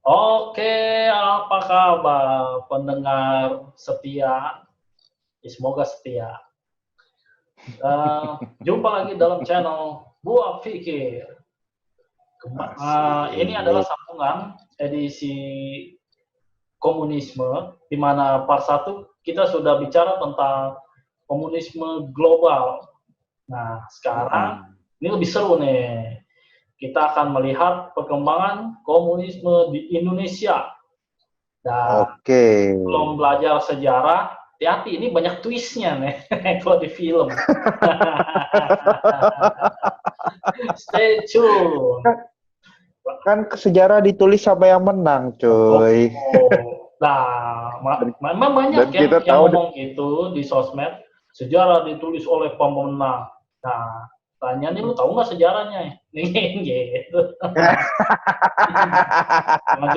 Oke, apa kabar pendengar setia? Semoga setia. Jumpa lagi dalam channel Buah Fikir. Ini adalah sambungan edisi komunisme, di mana part 1 kita sudah bicara tentang komunisme global. Nah, sekarang ini lebih seru nih. Kita akan melihat perkembangan komunisme di Indonesia. Dan belum belajar sejarah, hati-hati, ini banyak twistnya nih kalau di film. Stay tune. Kan sejarah ditulis sama yang menang, cuy. Nah, memang banyak yang ngomong gitu di sosmed, sejarah ditulis oleh pemenang. Nah, tanya nih, lu tahu nggak sejarahnya? Gitu.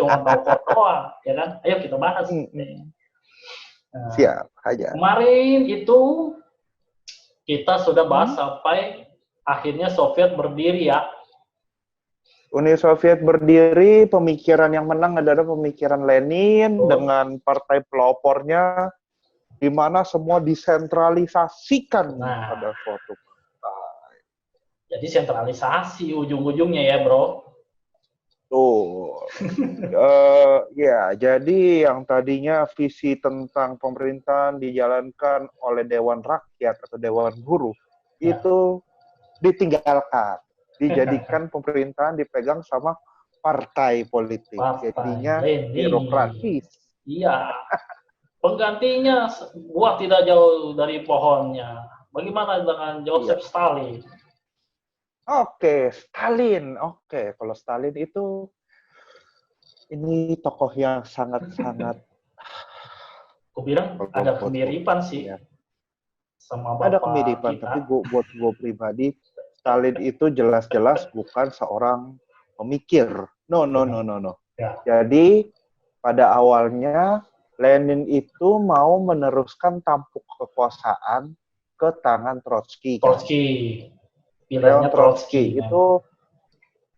Cuma tahu doang, ya kan? Ayo kita bahas. Nah, siap aja. Kemarin itu kita sudah bahas sampai akhirnya Soviet berdiri ya. Uni Soviet berdiri, pemikiran yang menang adalah pemikiran Lenin dengan partai pelopornya, di mana semua disentralisasikan pada suatu partai. Jadi sentralisasi ujung-ujungnya ya, bro. Tuh. Ya, jadi yang tadinya visi tentang pemerintahan dijalankan oleh Dewan Rakyat atau Dewan Guru, itu ditinggalkan. Dijadikan pemerintahan dipegang sama partai politik. Jadinya birokratis. Iya. Penggantinya buah tidak jauh dari pohonnya. Bagaimana dengan Joseph Stalin? Oke, Stalin. Oke, kalau Stalin itu ini tokoh yang sangat-sangat Aku bilang ada kemiripan sih sama bapak ada kemiripan, kita. tapi buat gue pribadi, Stalin itu jelas-jelas bukan seorang pemikir. No. Ya. Jadi pada awalnya Lenin itu mau meneruskan tampuk kekuasaan ke tangan Trotsky. Leon Trotsky itu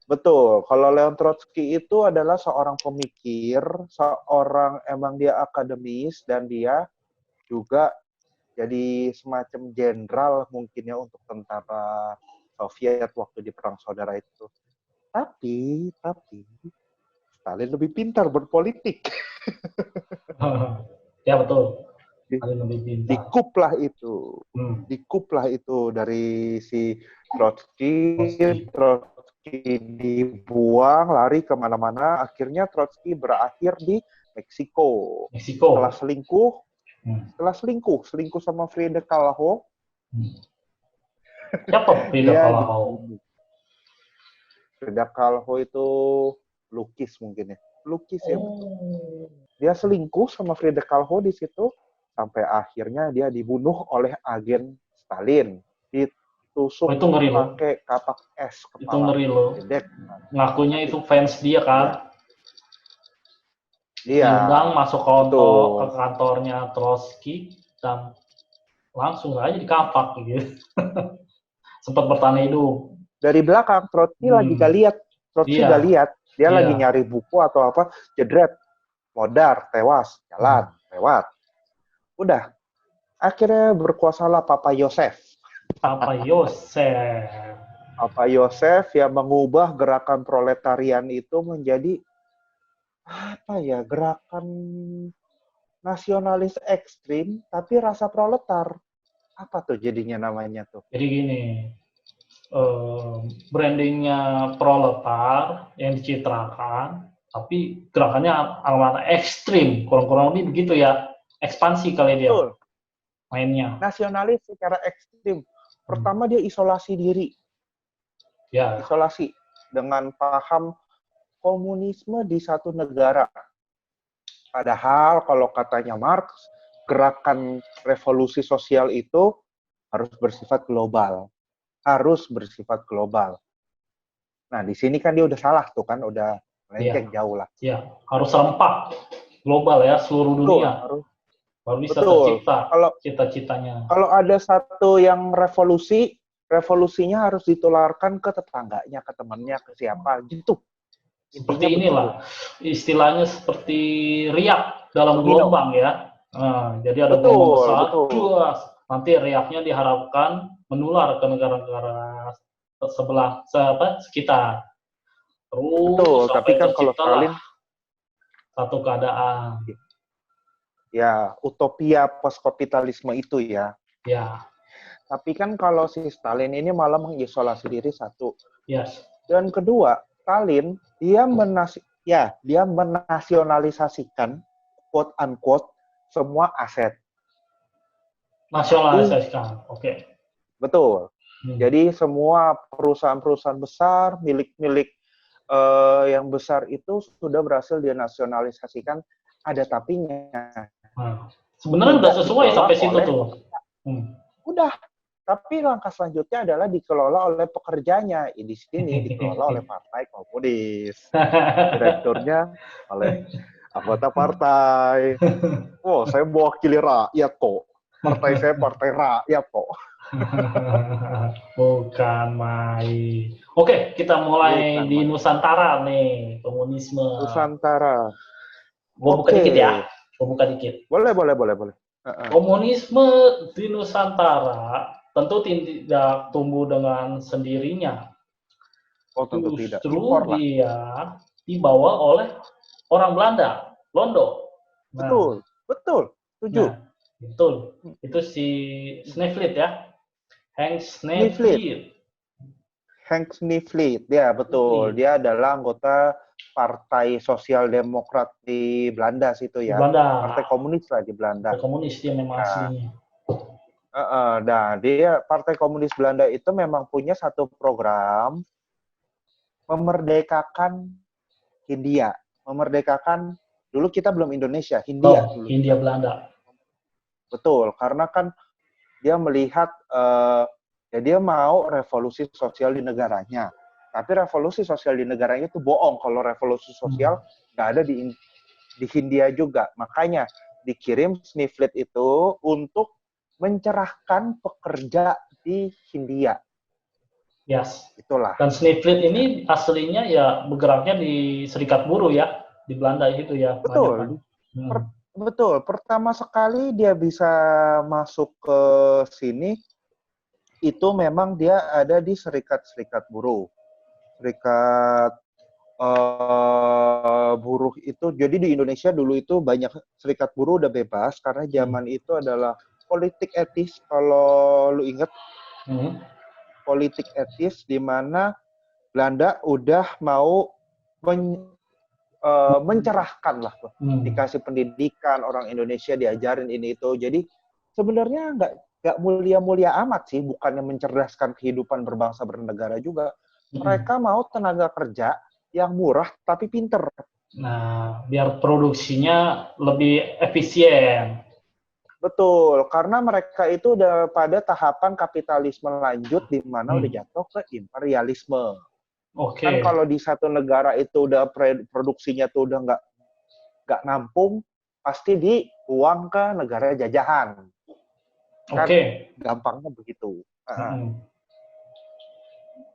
betul. Kalau Leon Trotsky itu adalah seorang pemikir, seorang emang dia akademis dan dia juga jadi semacam jenderal mungkin ya untuk tentara Soviet waktu di Perang Saudara itu. Tapi Stalin lebih pintar berpolitik. Ya betul. Dikuplah itu dari si Trotsky. Trotsky dibuang, lari kemana-mana. Akhirnya Trotsky berakhir di Meksiko. Setelah selingkuh sama Frida Kahlo. Siapa Frida Kahlo? Frida Kahlo itu lukis mungkin ya. Dia selingkuh sama Frida Kahlo di situ sampai akhirnya dia dibunuh oleh agen Stalin. Ditusuk pakai kapak es kepala. Itu ngeri loh. Ngakunya itu fans dia kan? Iya. Diundang masuk ke kantornya Trotsky dan langsung aja dikapak gitu. Sempat bertahan hidup. Dari belakang Trotsky lagi gak lihat. Gak lihat. Dia lagi nyari buku atau apa, jedret, modar, tewas, jalan, lewat. Udah. Akhirnya berkuasalah Papa Yosef. Papa Yosef yang mengubah gerakan proletarian itu menjadi gerakan nasionalis ekstrim tapi rasa proletar. Apa tuh jadinya namanya tuh? Jadi gini, brandingnya proletar yang dicitrakan, tapi gerakannya amat ekstrim, kurang lebih begitu ya, ekspansi kali dia. Betul. Mainnya. Nasionalis secara ekstrim. Pertama dia isolasi diri. Ya. Isolasi dengan paham komunisme di satu negara. Padahal kalau katanya Marx, gerakan revolusi sosial itu harus bersifat global. Nah, di sini kan dia udah salah tuh kan, udah melenceng jauh lah. Iya, harus serempak global ya, seluruh dunia. Baru bisa tercipta cita-citanya. Kalau ada satu yang revolusinya harus ditularkan ke tetangganya, ke temannya, ke siapa gitu. Seperti inilah istilahnya seperti riak dalam gelombang ya. Nah, jadi ada gelombang besar, duas. Nanti riaknya diharapkan menular ke negara-negara sekitar. Terus tapi kan kalau Stalin satu keadaan. Ya, utopia post-kapitalisme itu ya. Ya. Tapi kan kalau si Stalin ini malah mengisolasi diri satu. Yes. Dan kedua, Stalin dia menasionalisasikan quote unquote semua aset. Nasionalisasikan, oke. Betul. Jadi semua perusahaan-perusahaan besar, milik-milik yang besar itu sudah berhasil dinasionalisasikan. Ada tapinya. Sebenarnya udah sesuai sampai situ tuh. Udah. Tapi langkah selanjutnya adalah dikelola oleh pekerjanya. Di sini dikelola oleh partai komunis. Direkturnya oleh anggota partai. Oh, saya mewakili rakyat kok. Partai saya partai rakyat kok. Bukan main. Oke, kita mulai di Nusantara nih, komunisme. Nusantara. Gua buka dikit ya. Gua buka dikit. Boleh. Komunisme di Nusantara tentu tidak tumbuh dengan sendirinya. Oh, tentu tidak. Justru dia dibawa oleh orang Belanda, Londo. Nah, betul. Setuju. Nah, betul. Itu si Sneevliet ya. Henk Sneevliet. Henk Sneevliet, ya betul. Dia adalah anggota Partai Sosial Demokrat di Belanda situ ya. Partai Komunis lah di Belanda. Partai Komunis dia memang aslinya. Nah, dia Partai Komunis Belanda itu memang punya satu program memerdekakan Hindia. Memerdekakan, dulu kita belum Indonesia, Hindia dulu. Hindia Belanda. Betul, karena kan dia melihat dia mau revolusi sosial di negaranya. Tapi revolusi sosial di negaranya itu bohong. Kalau revolusi sosial nggak ada di Hindia juga. Makanya dikirim Sneevliet itu untuk mencerahkan pekerja di Hindia. Yes. Itulah. Dan Sneevliet ini aslinya ya bergeraknya di Serikat Buruh ya, di Belanda itu ya. Betul. Betul. Pertama sekali dia bisa masuk ke sini, itu memang dia ada di Serikat Buruh. Serikat buruh itu, jadi di Indonesia dulu itu banyak serikat buruh udah bebas, karena zaman itu adalah politik etis, kalau lu ingat. Politik etis di mana Belanda udah mau mencerahkan lah, dikasih pendidikan, orang Indonesia diajarin ini itu. Jadi sebenarnya nggak mulia-mulia amat sih, bukannya mencerdaskan kehidupan berbangsa bernegara juga. Mereka mau tenaga kerja yang murah tapi pinter. Nah, biar produksinya lebih efisien. Betul, karena mereka itu udah pada tahapan kapitalisme lanjut di mana udah jatuh ke imperialisme. Kan kalau di satu negara itu udah produksinya tuh udah nggak nampung, pasti diuang ke negara jajahan. Kan gampangnya begitu.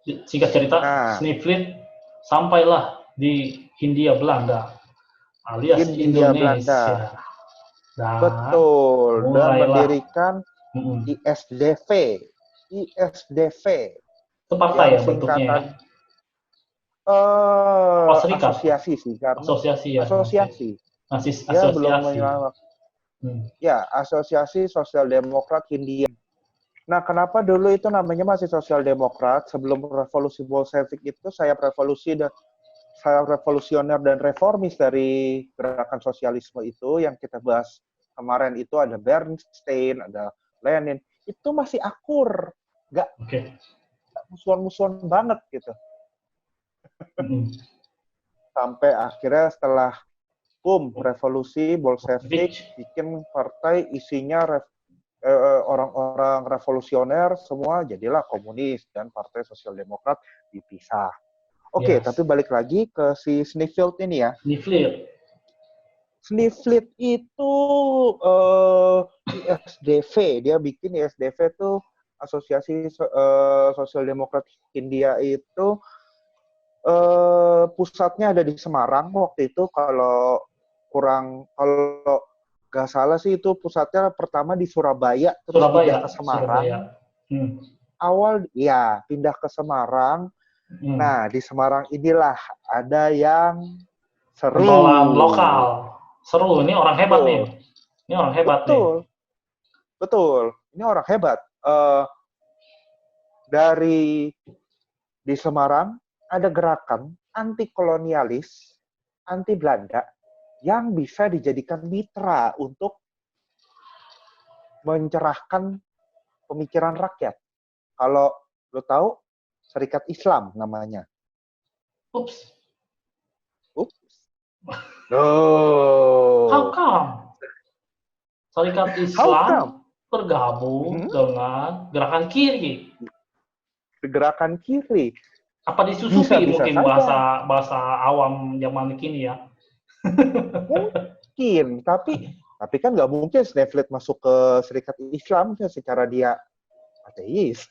Singkat cerita, Sneevliet sampailah di Hindia Belanda, alias Indonesia. Betul, dan mendirikan ISDV. Itu partai ya bentuknya ya? Asosiasi sih, karena asosiasi. Ya, belum menyelamat. Ya, Asosiasi Sosial Demokrat Hindia. Nah, kenapa dulu itu namanya masih Sosial Demokrat? Sebelum revolusi Bolshevik itu sayap revolusioner dan reformis dari gerakan sosialisme itu yang kita bahas kemarin itu ada Bernstein, ada Lenin. Itu masih akur, nggak musuhan-musuhan banget gitu. Sampai akhirnya setelah revolusi Bolshevik bikin partai isinya orang-orang revolusioner semua, jadilah komunis dan Partai Sosial Demokrat dipisah. Tapi balik lagi ke si Sneevliet ini ya. Sneevliet itu ISDV, dia bikin ISDV itu Asosiasi Sosial Demokrat Hindia itu pusatnya ada di Semarang waktu itu, kalau nggak salah sih itu pusatnya pertama di Surabaya, terus pindah ke Semarang. Awal ya pindah ke Semarang. Nah, di Semarang inilah ada yang seru. Pentolan lokal. Seru, ini orang hebat nih. Ini orang hebat nih. Betul. Ini orang hebat. Di Semarang ada gerakan anti kolonialis, anti Belanda yang bisa dijadikan mitra untuk mencerahkan pemikiran rakyat. Kalau lo tahu, Serikat Islam namanya. Ups. How come? Serikat Islam bergabung dengan gerakan kiri. Gerakan kiri. Apa disusupi mungkin bahasa awam zaman kini ya? Mungkin, tapi kan nggak mungkin Sneflit masuk ke Serikat Islam secara dia ateis.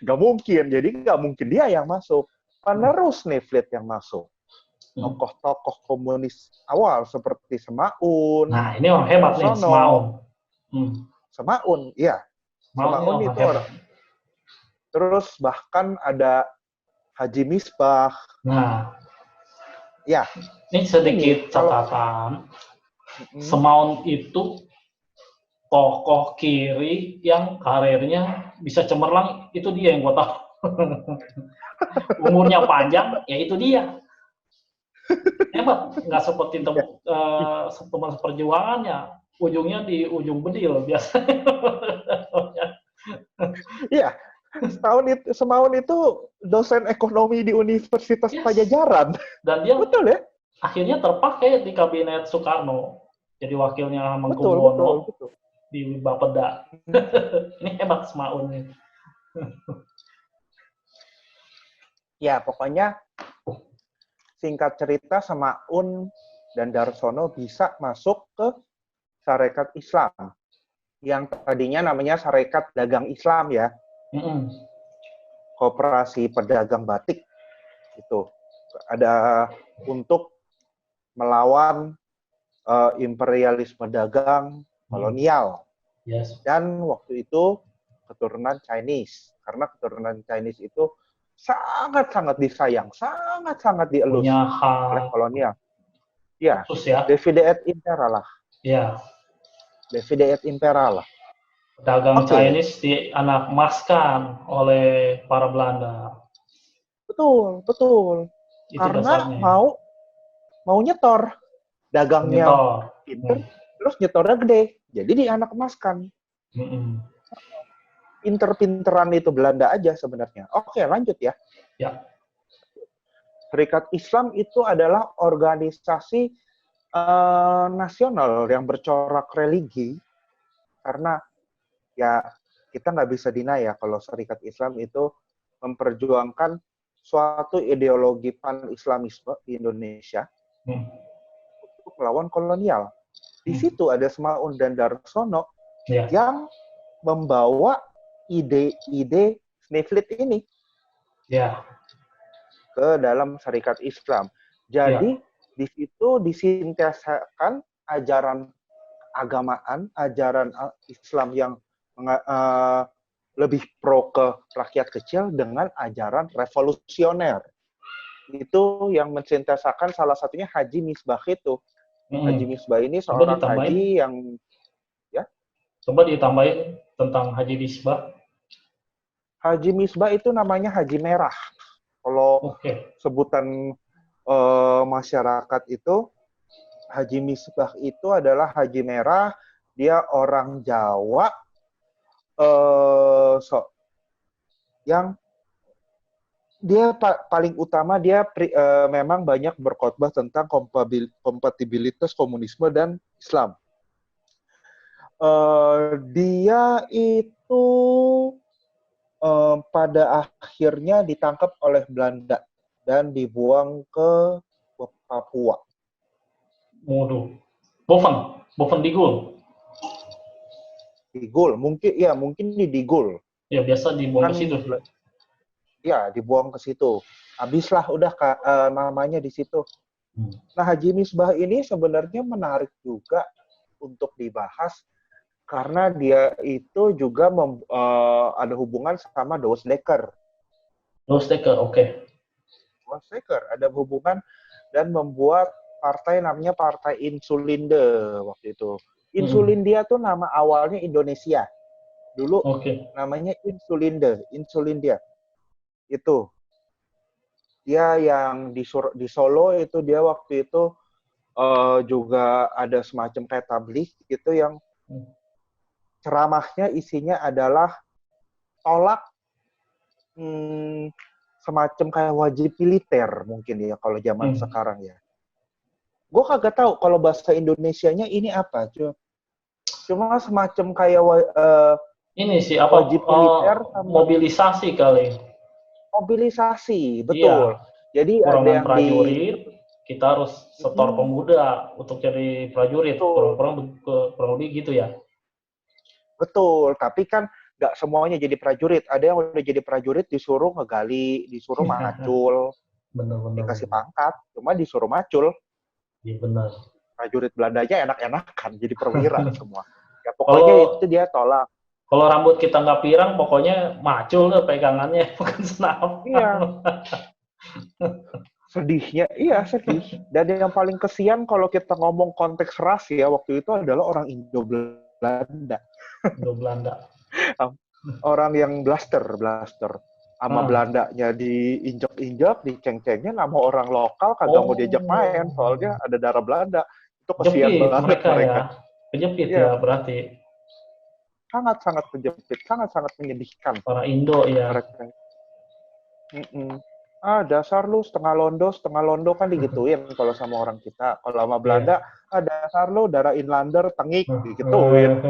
Nggak mungkin, jadi nggak mungkin dia yang masuk. Penerus Sneflit yang masuk. Tokoh-tokoh komunis awal seperti Semaun. Nah, ini orang hebat nih, Semaun. Semaun, iya. Semaun itu orang. Terus bahkan ada Haji Misbah. Nah, ya. Ini sedikit catatan. Semaun itu tokoh kiri yang karirnya bisa cemerlang, itu dia yang gue tahu. Umurnya panjang, ya itu dia. Hebat, nggak seperti teman seperjuangannya. Ujungnya di ujung bedil biasanya. Iya, Semaun itu dosen ekonomi di Universitas Pajajaran. Dan dia betul ya? Akhirnya terpakai di kabinet Soekarno. Jadi wakilnya Hamengkubuwono di Bapeda. Ini hebat Semaun nih. Ya, pokoknya singkat cerita Semaun dan Darsono bisa masuk ke Sarekat Islam. Yang tadinya namanya Sarekat Dagang Islam ya. Koperasi Pedagang Batik. Itu ada untuk melawan imperialisme dagang kolonial. Dan waktu itu keturunan Chinese. Karena keturunan Chinese itu sangat-sangat disayang, sangat-sangat dielus oleh kolonial. Ya, Divide et Impera lah. Ya. Divide et Impera lah. Dagang Chinese dianakmaskan oleh para Belanda. Betul. Itu karena dasarnya. mau nyetor. Dagangnya pinter, terus nyetornya gede. Jadi dianakmaskan. Pinter-pinteran itu Belanda aja sebenarnya. Oke, lanjut ya. Ya. Serikat Islam itu adalah organisasi nasional yang bercorak religi, karena ya kita nggak bisa deny ya kalau Serikat Islam itu memperjuangkan suatu ideologi pan-Islamisme di Indonesia untuk melawan kolonial. Di situ ada Semaun dan Darsono yang membawa ide-ide Sneflit ini ke dalam Serikat Islam. Jadi di situ disintesakan ajaran agamaan, ajaran Islam yang lebih pro ke rakyat kecil dengan ajaran revolusioner. Itu yang mensintesakan salah satunya Haji Misbah itu. Haji Misbah ini seorang haji yang Coba ditambahin tentang Haji Misbah. Haji Misbah itu namanya Haji Merah. Kalau sebutan masyarakat itu, Haji Misbah itu adalah Haji Merah. Dia orang Jawa yang dia paling utama dia memang banyak berkhotbah tentang kompatibilitas komunisme dan Islam. Dia itu pada akhirnya ditangkap oleh Belanda dan dibuang ke Papua. Waduh, Boven Digul. Digul, mungkin di Digul. Ya biasa dibuang ke situ. Ya, dibuang ke situ. Habislah udah namanya di situ. Nah, Haji Misbah ini sebenarnya menarik juga untuk dibahas karena dia itu juga ada hubungan sama Douwe Dekker. Douwe Dekker, oke. Douwe Dekker ada hubungan dan membuat partai namanya Partai Insulinde waktu itu. Insulindia tuh nama awalnya Indonesia. Dulu namanya Insulindia. Itu. Dia yang di Solo itu dia waktu itu juga ada semacam kayak tabligh gitu yang ceramahnya isinya adalah tolak semacam kayak wajib militer mungkin ya kalau zaman sekarang ya. Gue kagak tahu kalau bahasa Indonesianya ini apa. Cuma semacam kayak ini sih apa wajib militer sama mobilisasi kali. Mobilisasi, betul. Iya. Jadi Kurangan ada yang prajurit, kita harus setor pemuda untuk jadi prajurit. Kurang lebih gitu ya. Betul, tapi kan nggak semuanya jadi prajurit. Ada yang udah jadi prajurit disuruh ngegali, disuruh macul, dikasih pangkat, cuma disuruh macul. Iya benar. Prajurit Belandanya enak-enakan, jadi perwira semua. Ya pokoknya itu dia tolak. Kalau rambut kita nggak pirang, pokoknya macul tuh pegangannya, bukan senapan. Iya. Sedihnya, iya sedih. Dan yang paling kesian kalau kita ngomong konteks ras ya, waktu itu adalah orang Indo-Belanda. Indo-Belanda. Orang yang blaster. Sama Belandanya diinjak-injak, diceng-cengnya, nama orang lokal kagak mau diajak main, soalnya ada darah Belanda. Itu kesian banget mereka. Ya. Kejepit ya berarti. Sangat-sangat kejepit, sangat-sangat menyedihkan. Para Indo ya. Mereka. Dasar lu setengah londo kan digituin kalau sama orang kita. Kalau sama Belanda, dasar lu darah inlander, tengik, digituin.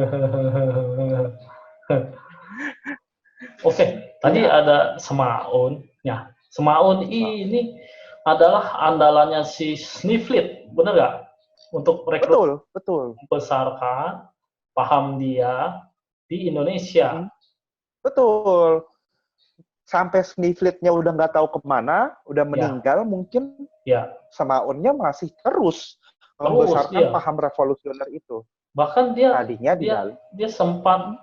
Oke, tadi ada Semaun. Ya, Semaun ini adalah andalannya si Sniflit, benar nggak? Untuk rekrut betul. Membesarkan paham dia di Indonesia. Betul. Sampai Sniflitnya udah nggak tahu kemana, udah meninggal mungkin. Semaunnya masih terus membesarkan paham revolusioner itu. Bahkan dia sempat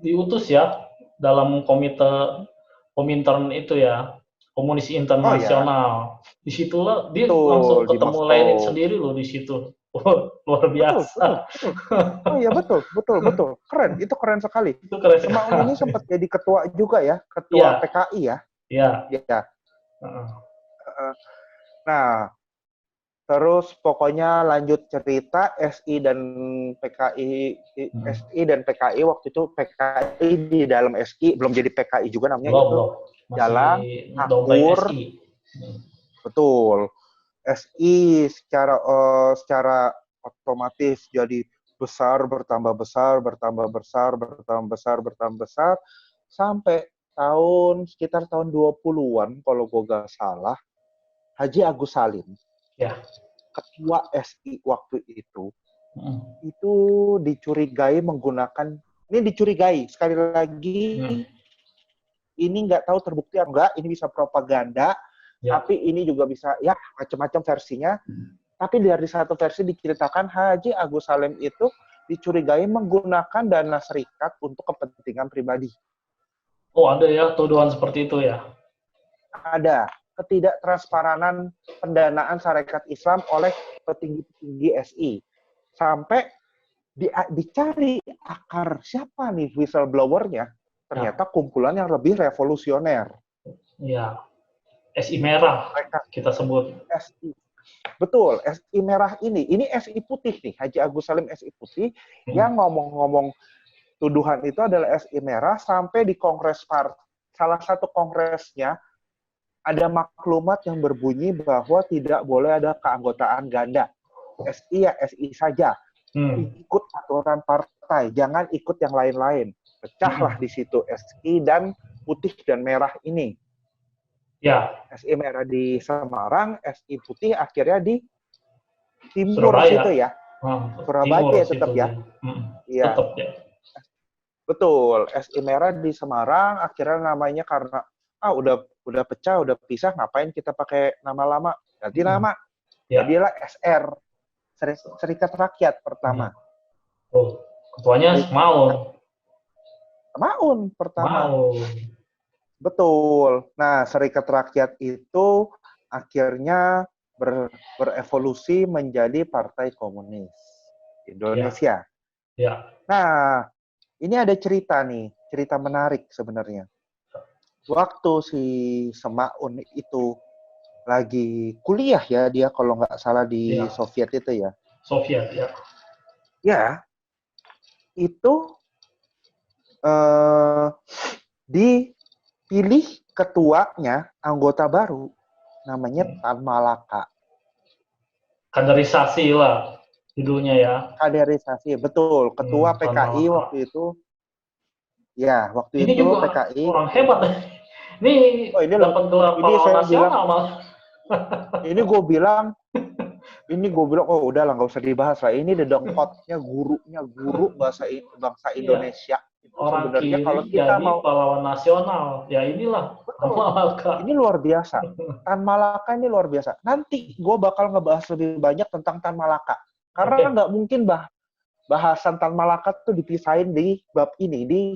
diutus ya dalam Komintern itu ya, Komunis Internasional. Disitulah dia langsung ketemu Lenin sendiri loh di situ. Luar biasa. Betul. Oh iya betul. Keren, itu keren sekali. Semaun ini sempat jadi ketua juga ya, ketua PKI ya. Iya. Nah, terus pokoknya lanjut cerita SI dan PKI waktu itu PKI di dalam SI belum jadi PKI juga namanya itu jalan akur. Betul. SI secara otomatis jadi bertambah besar sampai sekitar tahun 20-an kalau gue gak salah Haji Agus Salim ketua SI waktu itu dicurigai sekali lagi ini nggak tahu terbukti atau enggak, ini bisa propaganda tapi ini juga bisa ya macam-macam versinya. Tapi dari satu versi diceritakan Haji Agus Salim itu dicurigai menggunakan dana serikat untuk kepentingan pribadi. Oh, ada ya tuduhan seperti itu ya? Ada. Ketidaktransparan pendanaan Sarekat Islam oleh petinggi-petinggi SI. Sampai dicari akar siapa nih whistleblower-nya. Ternyata kumpulan yang lebih revolusioner. Iya. SI merah kita sebut. SI. Betul, SI merah ini SI putih nih, Haji Agus Salim SI putih yang ngomong-ngomong tuduhan itu adalah SI merah sampai di salah satu kongresnya ada maklumat yang berbunyi bahwa tidak boleh ada keanggotaan ganda. SI ya SI saja. Ikut aturan partai, jangan ikut yang lain-lain. Pecahlah di situ SI dan putih dan merah ini. Ya. SI merah di Semarang, SI putih akhirnya di timur situ ya. Surabaya tetap ya. Iya. Tetap ya. Betul, SI merah di Semarang akhirnya namanya karena udah udah pecah, udah pisah, ngapain kita pakai nama lama? Ganti nama. Ya. Jadilah SR, Serikat Rakyat pertama. Oh, ketuanya Maun. Maun pertama. Maun. Betul. Nah, Serikat Rakyat itu akhirnya berevolusi menjadi Partai Komunis Indonesia. Ya. Nah, ini ada cerita nih, cerita menarik sebenarnya. Waktu si Semaun itu lagi kuliah ya, dia kalau nggak salah di Soviet itu ya. Soviet, ya. Ya, itu dipilih ketuanya anggota baru, namanya Tan Malaka. Kaderisasi lah judulnya ya. Kaderisasi, betul. Ketua PKI waktu itu. Ya, waktu ini itu juga PKI. Orang hebat. Ini dapat gelar pahlawan nasional malah. Ini gue bilang, oh udahlah nggak usah dibahas lah. Ini dedengkotnya guru bangsa Indonesia. Itu Orang sebenarnya kiri kalau kita jadi mau pahlawan nasional, ya inilah Tan Malaka. Ini luar biasa. Tan Malaka ini luar biasa. Nanti gue bakal ngebahas lebih banyak tentang Tan Malaka. Karena nggak mungkin bahasan Tan Malaka tuh dipisahin di bab ini, di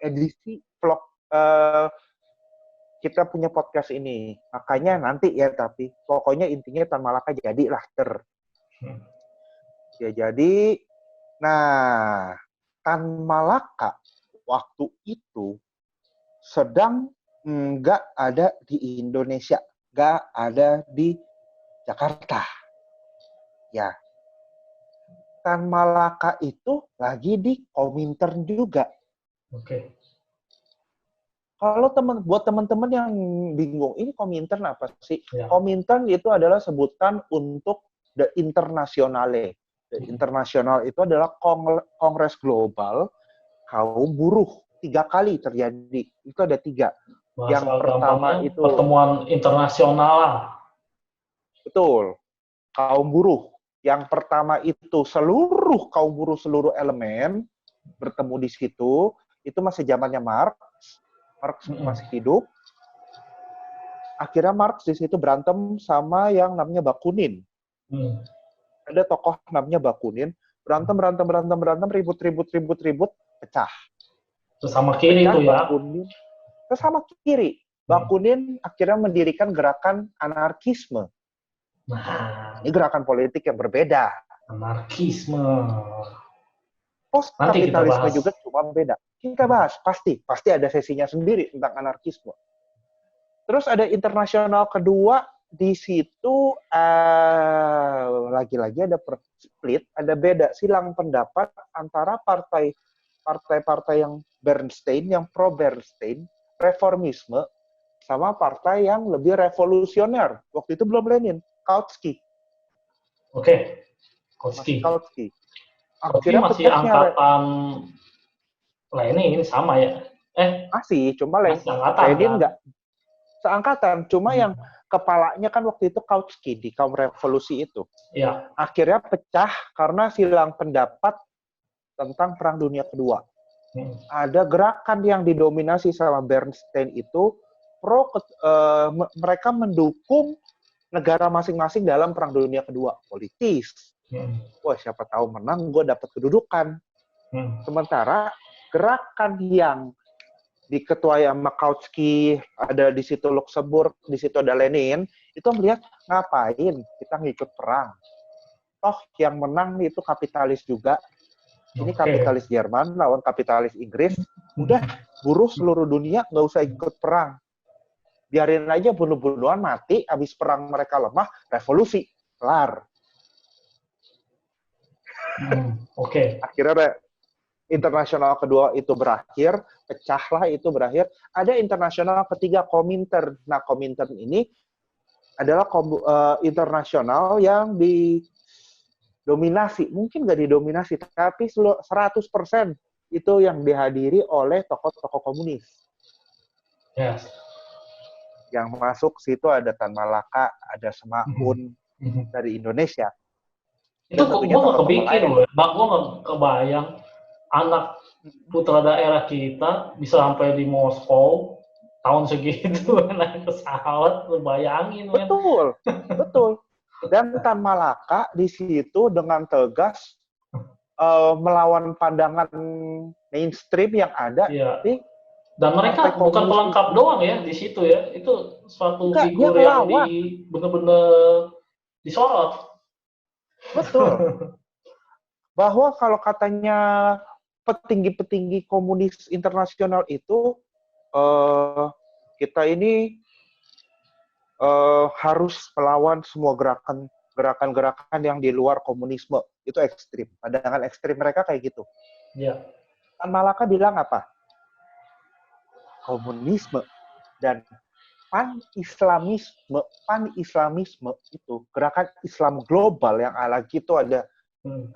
edisi vlog kita punya podcast ini. Makanya nanti ya, tapi pokoknya intinya Tan Malaka jadilah Ya jadi, nah Tan Malaka waktu itu sedang nggak ada di Indonesia, nggak ada di Jakarta. Ya, Tan Malaka itu lagi di Komintern juga. Oke. Kalau buat teman-teman yang bingung, ini Komintern apa sih? Ya. Komintern itu adalah sebutan untuk The Internationale. The International itu adalah Kongres Global Kaum Buruh. 3 kali terjadi. Itu ada 3. Yang pertama itu pertemuan internasional. Betul. Kaum buruh. Yang pertama itu seluruh kaum buruh, seluruh elemen bertemu di situ. Itu masih zamannya Marx. Marx masih hidup. Akhirnya Marx di situ berantem sama yang namanya Bakunin. Ada tokoh namanya Bakunin. Berantem, ribut, pecah. Sesama kiri itu ya. Sesama kiri. Bakunin akhirnya mendirikan gerakan anarkisme. Nah, ini gerakan politik yang berbeda. Anarkisme. Post kapitalisme juga cuma beda. Kita bahas, pasti ada sesinya sendiri tentang anarkisme. Terus ada internasional kedua, di situ lagi-lagi ada split, ada beda silang pendapat antara partai-partai yang Bernstein, yang pro Bernstein, reformisme, sama partai yang lebih revolusioner. Waktu itu belum Lenin, Kautsky. Oke, Kautsky. Akhirnya masih angkatan Lenin sama ya? Masih, cuma Lenin nggak seangkatan. Cuma yang kepalanya kan waktu itu Kautsky di kaum revolusi itu. Ya. Akhirnya pecah karena silang pendapat tentang Perang Dunia Kedua. Ada gerakan yang didominasi sama Bernstein itu mereka mendukung negara masing-masing dalam Perang Dunia Kedua, politis. Wah, siapa tahu menang, gue dapat kedudukan. Sementara gerakan yang diketuai sama Kautsky, ada di situ Luxembourg, di situ ada Lenin, itu melihat ngapain kita ngikut perang. Toh yang menang itu kapitalis juga. Ini kapitalis Jerman lawan kapitalis Inggris. Udah, buruh seluruh dunia nggak usah ikut perang. Biarin aja bunuh-bunuhan mati, habis perang mereka lemah, revolusi. Kelar. Akhirnya internasional kedua itu berakhir, pecahlah itu berakhir. Ada internasional ketiga, Komintern. Nah, Komintern ini adalah internasional yang didominasi, mungkin nggak didominasi, tapi 100% itu yang dihadiri oleh tokoh-tokoh komunis. Yes. Yang masuk situ ada Tan Malaka, ada Semaun dari Indonesia. Itu gue nggak kepikir loh, gue nggak kebayang anak putra daerah kita bisa sampai di Moskow, tahun segitu naik pesawat, lu bayangin. Betul, betul. Dan Tan Malaka di situ dengan tegas melawan pandangan mainstream yang ada Iya. di Dan mereka bukan pelengkap doang ya di situ ya, itu suatu figur yang benar-benar disorot. Betul. Bahwa kalau katanya petinggi-petinggi komunis internasional itu kita ini harus melawan semua gerakan-gerakan yang di luar komunisme. Itu ekstrim. Pandangan ekstrim mereka kayak gitu. Iya. Tan Malaka bilang apa? Komunisme dan pan-islamisme itu gerakan Islam global yang lagi itu ada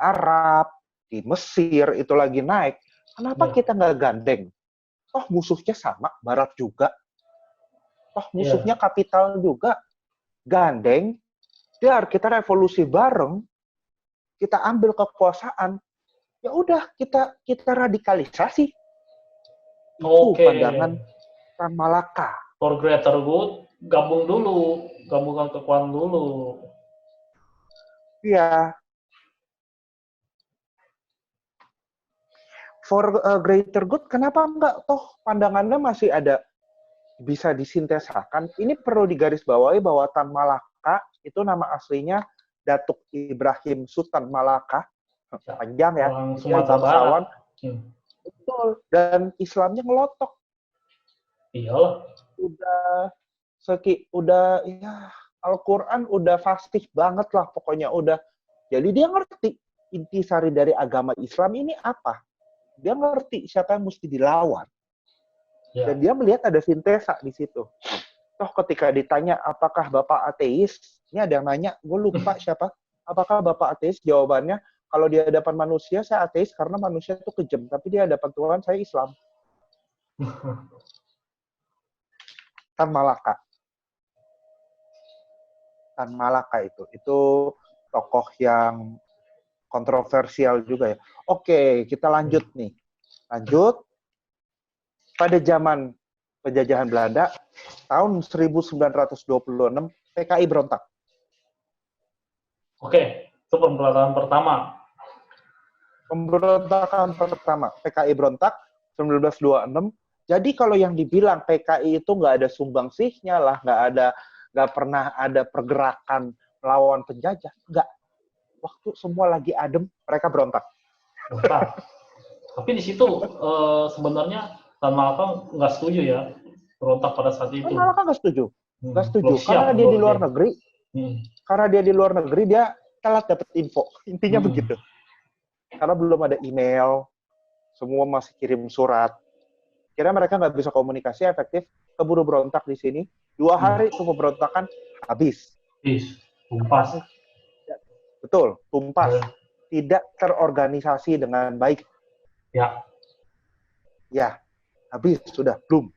Arab, di Mesir itu lagi naik. Kenapa kita nggak gandeng? Toh musuhnya sama, Barat juga. Toh musuhnya kapital juga. Gandeng, biar kita revolusi bareng, kita ambil kekuasaan. Ya udah kita radikalisasi. Itu pandangan Tan Malaka. For greater good, gabungkan kekuatan dulu. Iya. For greater good, kenapa enggak? Toh pandangannya masih ada, bisa disintesakan. Ini perlu digarisbawahi bahwa Tan Malaka itu nama aslinya Datuk Ibrahim Sultan Malaka. Panjang ya. Dia bangsawan. Betul. Dan Islamnya ngelotok. Iyalah. Udah ya Al-Quran udah fasih banget lah pokoknya udah. Jadi dia ngerti intisari dari agama Islam ini apa. Dia ngerti siapa yang mesti dilawan. Ya. Dan dia melihat ada sintesa di situ. Toh ketika ditanya apakah Bapak ateis, ini ada yang nanya, gue lupa siapa. Apakah Bapak ateis? Jawabannya, kalau di hadapan manusia saya ateis karena manusia itu kejam, tapi di hadapan Tuhan saya Islam. Tan Malaka. Tan Malaka itu tokoh yang kontroversial juga ya. Oke, kita lanjut nih. Lanjut. Pada zaman penjajahan Belanda, tahun 1926, PKI berontak. Oke, itu pemberontakan pertama. Pemberontakan pertama, PKI berontak 1926. Jadi kalau yang dibilang PKI itu nggak ada sumbangsihnya lah, nggak pernah ada pergerakan melawan penjajah, nggak. Waktu semua lagi adem, mereka berontak. Tapi di situ sebenarnya Tan Malaka nggak setuju ya berontak pada saat itu. Tan Malaka nggak setuju, karena dia di luar negeri. Karena dia di luar negeri, dia telat dapat info. Intinya begitu. Karena belum ada email, semua masih kirim surat. Kira mereka nggak bisa komunikasi efektif, keburu berontak di sini. 2 hari itu pemberontakan habis. Tumpas. Betul, tumpas. Tidak terorganisasi dengan baik. Ya, habis, sudah, belum.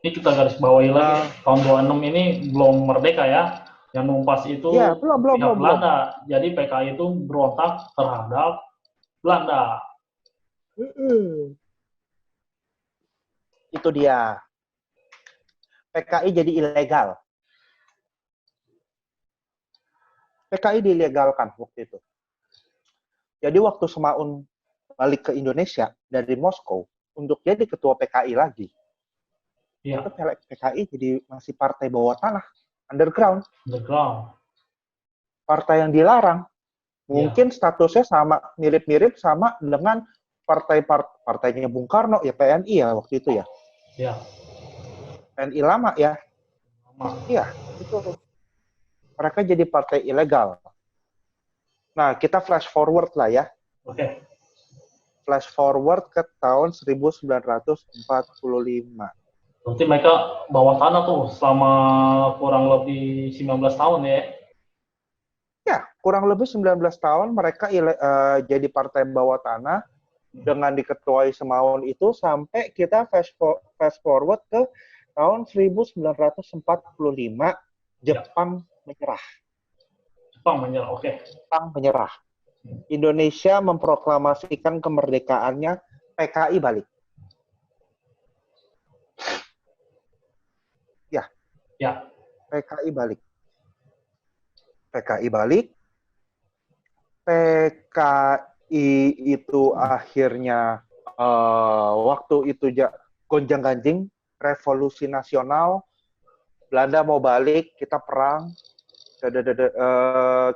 Ini kita garis bawahi lagi, tahun 26 ini belum merdeka ya. Yang numpas itu belum. Belanda. Jadi PKI itu berontak terhadap Belanda. Itu dia. PKI jadi ilegal. PKI dilegalkan waktu itu. Jadi waktu Semaun balik ke Indonesia dari Moskow untuk jadi ketua PKI lagi, itu PKI jadi masih partai bawah tanah, underground. Partai yang dilarang. Mungkin statusnya sama, mirip-mirip sama dengan partainya Bung Karno, ya PNI ya waktu itu ya. PNI lama ya. Iya, itu. Mereka jadi partai ilegal. Nah, kita flash forward lah ya. Flash forward ke tahun 1945. Berarti mereka bawah tanah tuh selama kurang lebih 19 tahun ya? Ya, kurang lebih 19 tahun mereka jadi partai bawah tanah dengan diketuai Semaun itu sampai kita fast forward ke tahun 1945, Jepang menyerah. Jepang menyerah. Indonesia memproklamasikan kemerdekaannya, PKI balik. Ya. PKI balik. PKI balik. PKI itu akhirnya waktu itu gonjang-ganjing, revolusi nasional, Belanda mau balik, kita perang,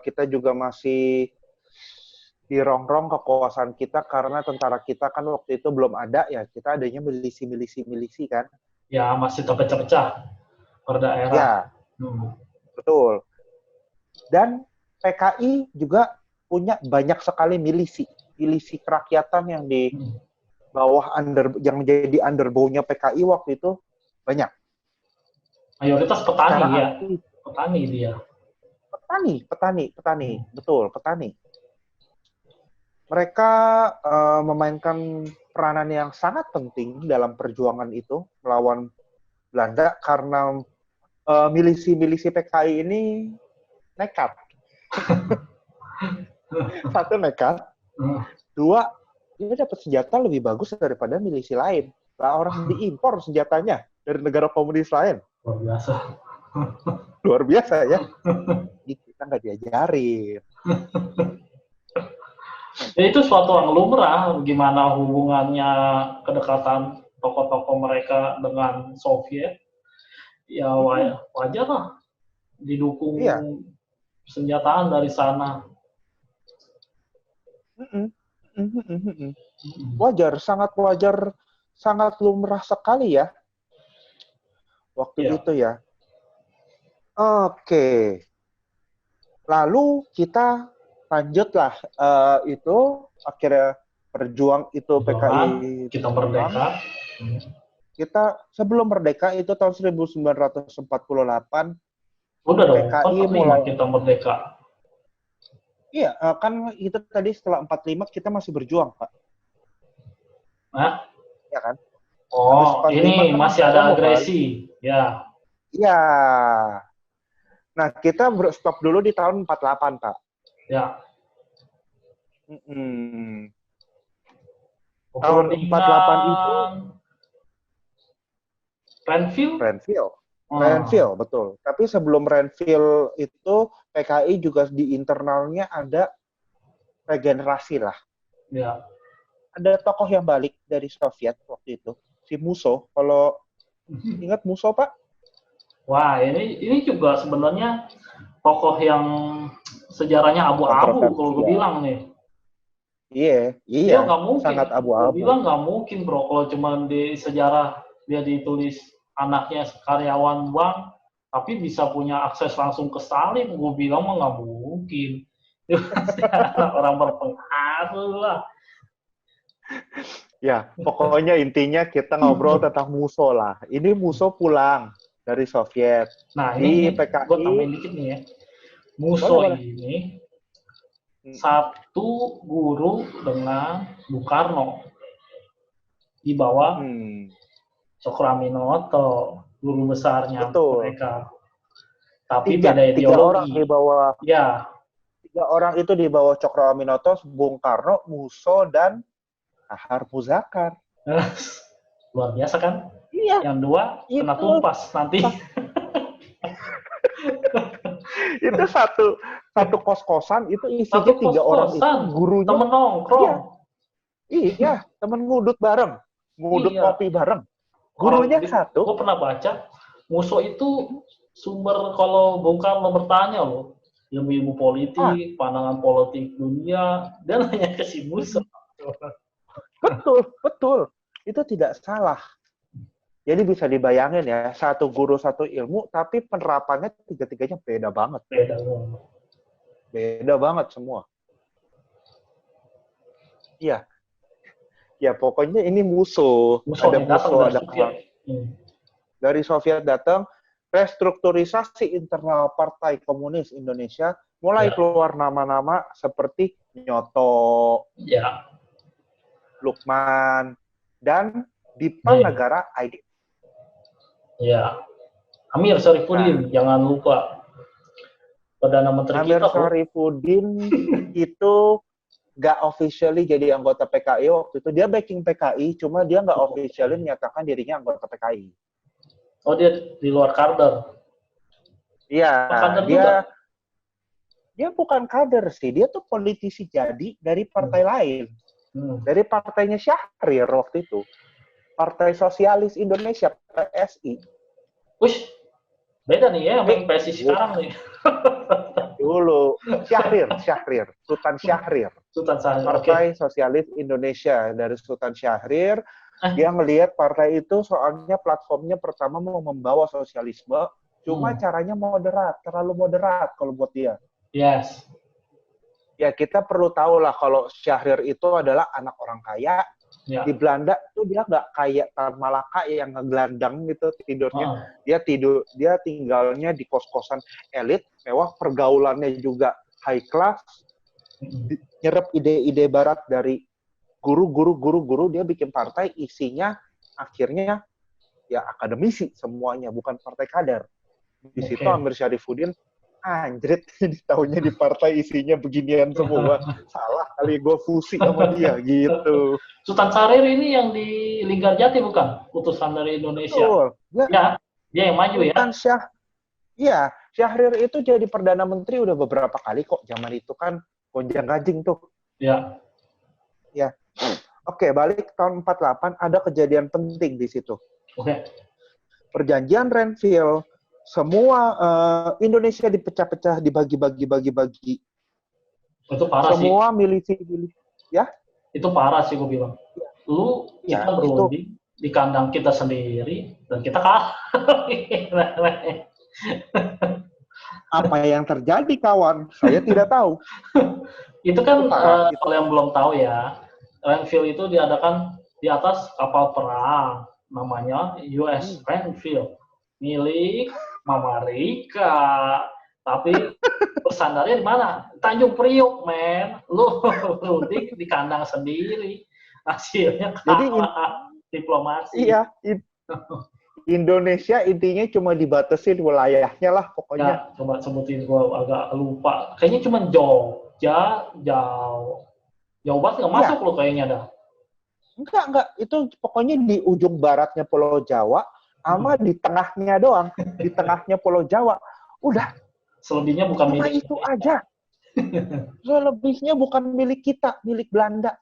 kita juga masih dirongrong kekuasaan kita karena tentara kita kan waktu itu belum ada ya, kita adanya milisi kan. Ya, masih terpecah-pecah per daerah. Ya, betul. Dan PKI juga punya banyak sekali milisi kerakyatan yang di bawah yang menjadi underbow-nya PKI waktu itu banyak. Mayoritas petani ya. Petani dia. Petani, betul, petani. Mereka memainkan peranan yang sangat penting dalam perjuangan itu melawan Belanda karena milisi-milisi PKI ini nekat. Satu nekat, dua dia dapat senjata lebih bagus daripada milisi lain. Lah orang diimpor senjatanya dari negara komunis lain. Luar biasa. Luar biasa ya. Kita nggak diajarin. Ya, itu suatu yang lumrah, gimana hubungannya kedekatan tokoh-tokoh mereka dengan Soviet. Ya wajar lah, didukung senjataan dari sana. Wajar, sangat lumrah sekali ya. Waktu itu ya. Oke. Lalu kita lanjutlah itu akhirnya berjuang itu PKI kita merdeka. Kita sebelum merdeka itu tahun 1948 udah dong, PKI mulai kita merdeka. Iya, kan itu tadi setelah 45 kita masih berjuang, Pak. Hah? Ya kan? Oh, ini kan masih ada agresi. Ya. Iya. Nah, kita stop dulu di tahun 48, Pak. Ya. Tahun 48 itu Renville, betul. Tapi sebelum Renville itu PKI juga di internalnya ada regenerasi lah. Ya. Ada tokoh yang balik dari Soviet waktu itu, si Musso. Kalau ingat Musso, Pak? Wah, ini juga sebenarnya tokoh yang sejarahnya abu-abu kalau gue bilang nih. Iya, nggak mungkin. Sangat abu-abu. Gue bilang nggak mungkin, bro, kalau cuma di sejarah dia ditulis anaknya karyawan bank, tapi bisa punya akses langsung ke Stalin. Gue bilang mah nggak mungkin. Orang berpengaruh lah. Ya, pokoknya intinya kita ngobrol tentang Musso lah. Ini Musso pulang dari Soviet. Nah, di ini PKI. Gue tambahin dikit nih ya. Musso ini satu guru dengan Bung Karno. Di bawah Cokroaminoto, guru besarnya mereka. Tapi beda ideologi. Tiga orang di bawah. Ya. 3 orang itu di bawah Cokroaminoto, Bung Karno, Musso, dan Ahar Muzakkar. Luar biasa kan? Iya. Yang 2 kena tumpas nanti. Itu satu kos-kosan itu isinya 3 orang itu gurunya. Temen nongkrong. Iya, temen ngudut bareng. Ngudut kopi bareng. Gurunya satu. Gue pernah baca, Musso itu sumber kalau Bung Karno bertanya loh, ilmu politik, pandangan politik dunia, dan hanya ke si Musso. Betul. Itu tidak salah. Jadi bisa dibayangin ya, satu guru, satu ilmu, tapi penerapannya tiga-tiganya beda banget. Beda banget semua. Iya. Ya pokoknya ini Musso. Ada Musso, ada dari Soviet datang, restrukturisasi internal Partai Komunis Indonesia, mulai keluar nama-nama seperti Nyoto, Lukman, dan Dipa Negara Aidit. Ya, Amir Syarifuddin, jangan lupa. Perdana Menteri Amir Syarifuddin itu nggak officially jadi anggota PKI waktu itu. Dia backing PKI, cuma dia nggak officially menyatakan dirinya anggota PKI. Oh, dia di luar kader. Iya, Kader dia juga. dia bukan kader sih, dia tuh politisi jadi dari partai lain. Dari partainya Syahrir waktu itu. Partai Sosialis Indonesia, PSI. Wih, beda nih ya, main PSI sekarang nih. Dulu, Syahrir, Sultan Syahrir. Sultan Syahrir, Partai Sosialis Indonesia dari Sultan Syahrir. Dia ngelihat partai itu soalnya platformnya pertama mau membawa sosialisme, cuma caranya moderat, terlalu moderat kalau buat dia. Yes. Ya kita perlu tahu lah kalau Syahrir itu adalah anak orang kaya. Ya. Di Belanda tuh dia nggak kayak Tan Malaka yang ngegelandang gitu tidurnya. Dia tinggalnya di kos-kosan elit, mewah, pergaulannya juga high class. Nyerap ide-ide barat dari guru, dia bikin partai isinya akhirnya ya akademisi semuanya, bukan partai kader. Di situ Amir Syarifuddin anjrit, tahunnya di partai isinya beginian semua. Salah kali gue fusi sama dia gitu. Sultan Syahrir ini yang di Linggarjati bukan? Utusan dari Indonesia. Betul. Ya, dia yang maju Sultan ya. Iya, Syahrir itu jadi Perdana Menteri udah beberapa kali kok. Zaman itu kan gonjang-ganjing tuh. Ya. Ya. Oke, balik tahun 48 ada kejadian penting di situ. Oke. Perjanjian Renville, semua Indonesia dipecah-pecah, dibagi-bagi. Itu parah semua sih. Milisi, ya? Itu parah sih gue bilang. Lu kita berunding di kandang kita sendiri dan kita kalah. Apa yang terjadi kawan? Saya tidak tahu. Itu kan kalau yang belum tahu ya, Renville itu diadakan di atas kapal perang, namanya US Renville, milik Mama Rika. Tapi bersandarnya di mana? Tanjung Priok, men. Lu berunding di kandang sendiri. Hasilnya kalah diplomasi. Iya. Indonesia intinya cuma dibatasin wilayahnya lah pokoknya. Ya, coba sebutin, gue agak lupa. Kayaknya cuma Jogja, Jawa Barat nggak masuk loh kayaknya dah. Enggak. Itu pokoknya di ujung baratnya Pulau Jawa, sama di tengahnya doang. Di tengahnya Pulau Jawa. Udah. Selebihnya bukan milik itu aja. Selebihnya bukan milik kita, milik Belanda.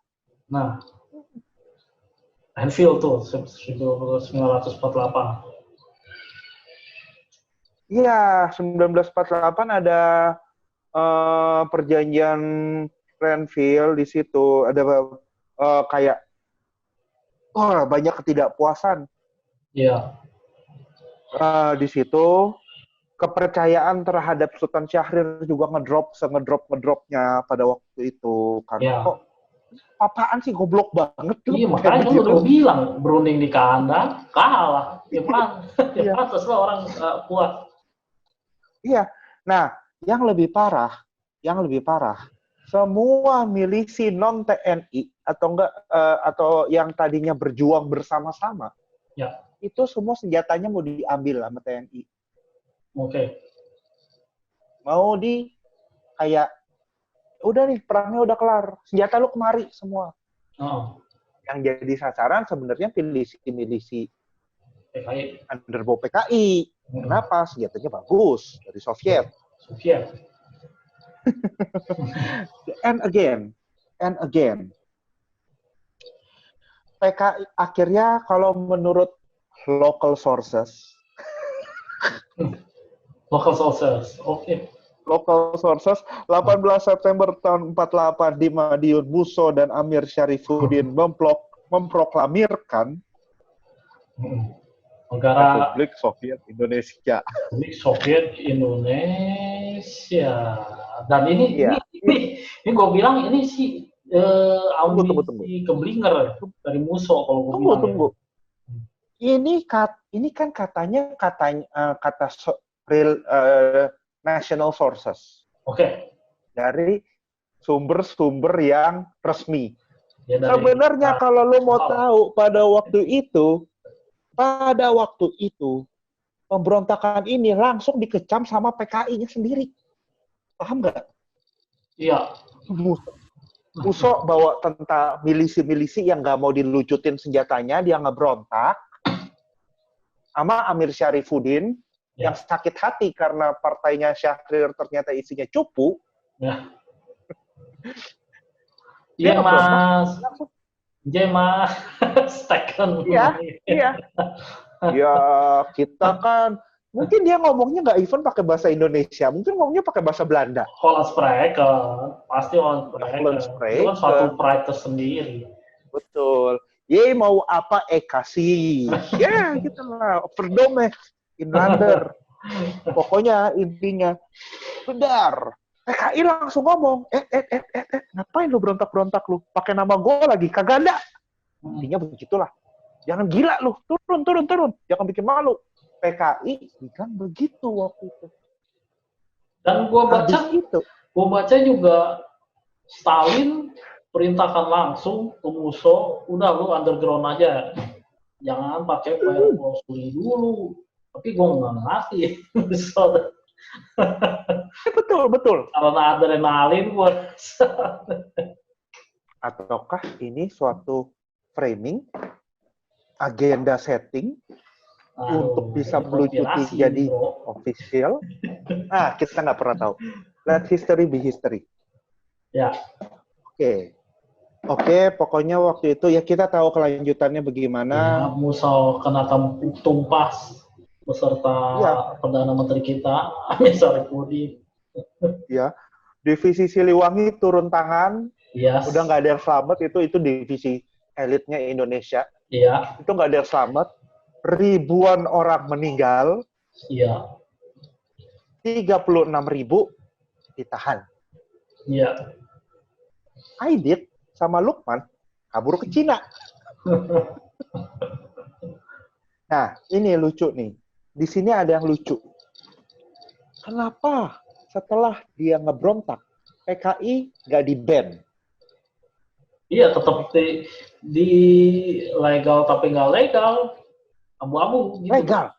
Nah, Renville tuh 1948. Iya, 1948 ada perjanjian Renville di situ. Ada kayak banyak ketidakpuasan. Iya. Di situ kepercayaan terhadap Sultan Syahrir juga ngedropnya pada waktu itu. Karena kok apaan sih, goblok banget. Iya, makanya kan udah bilang, berunding di kandang, kalah. Ya pantas lah orang kuat. Iya. Nah, yang lebih parah, semua milisi non-TNI atau yang tadinya berjuang bersama-sama, ya, itu semua senjatanya mau diambil sama TNI. Oke. Mau kayak udah nih, perangnya udah kelar, senjata lu kemari semua. Yang jadi sasaran sebenarnya milisi PKI. underball PKI. Kenapa? Senjatanya bagus dari Soviet. And again, PKI akhirnya kalau menurut local sources, oke. Local sources, 18 September tahun 48 di Madiun, Busso dan Amir Syarifuddin memproklamirkan negara Republik Soviet Indonesia. Republik Soviet Indonesia. Dan ini gue bilang ini sih amunisi keblinger dari Musso kalau gue bilang. Tunggu. Ya. Ini kan katanya kata real national sources. Oke. Dari sumber-sumber yang resmi. Ya, sebenarnya kalau lo mau tahu pada waktu itu pemberontakan ini langsung dikecam sama PKI-nya sendiri. Paham nggak? Iya. Busso bawa tentang milisi-milisi yang nggak mau dilucutin senjatanya, dia ngeberontak. Sama Amir Syarifuddin, yang sakit hati karena partainya Syahrir ternyata isinya cupu. Ya. Iya Mas. Iya Mas. Second. Iya. Ya kita kan mungkin dia ngomongnya nggak even pakai bahasa Indonesia, mungkin ngomongnya pakai bahasa Belanda. Holland Spraker, pasti Holland Spraker. Itu kan suatu pride tersendiri. Betul. Ye mau apa kasih. Ya gitu lah. Verdome, Inlander. Pokoknya intinya. Benar. PKI langsung ngomong. Ngapain lu berontak-berontak lu? Pakai nama gue lagi. Kagak ada. Intinya begitulah. Jangan gila lu. Turun. Jangan bikin malu. PKI bilang begitu waktu itu. Dan gue baca juga Stalin perintahkan langsung ke Musso, udah lu underground aja, jangan pakai Firewall dulu. Tapi gue nggak ngerti. Betul. Karena adrenalin gue. Ataukah ini suatu framing, agenda setting untuk bisa melucuti jadi official? Kita nggak pernah tahu. Let history be history. Ya. Oke, pokoknya waktu itu ya kita tahu kelanjutannya bagaimana. Ya, Musso kena tumpas beserta Perdana Menteri kita, Amir Saripudin. Ya, divisi Siliwangi turun tangan. Yes. Udah nggak ada yang selamat, itu divisi elitnya Indonesia. Iya. Itu nggak ada yang selamat. Ribuan orang meninggal. Iya. 36.000 ditahan. Iya. Aidit sama Lukman kabur ke Cina. Nah, ini lucu nih. Di sini ada yang lucu. Kenapa setelah dia ngebrontak, PKI nggak di-ban? Iya, tetap di legal tapi nggak legal. Abu-abu gitu. Legal.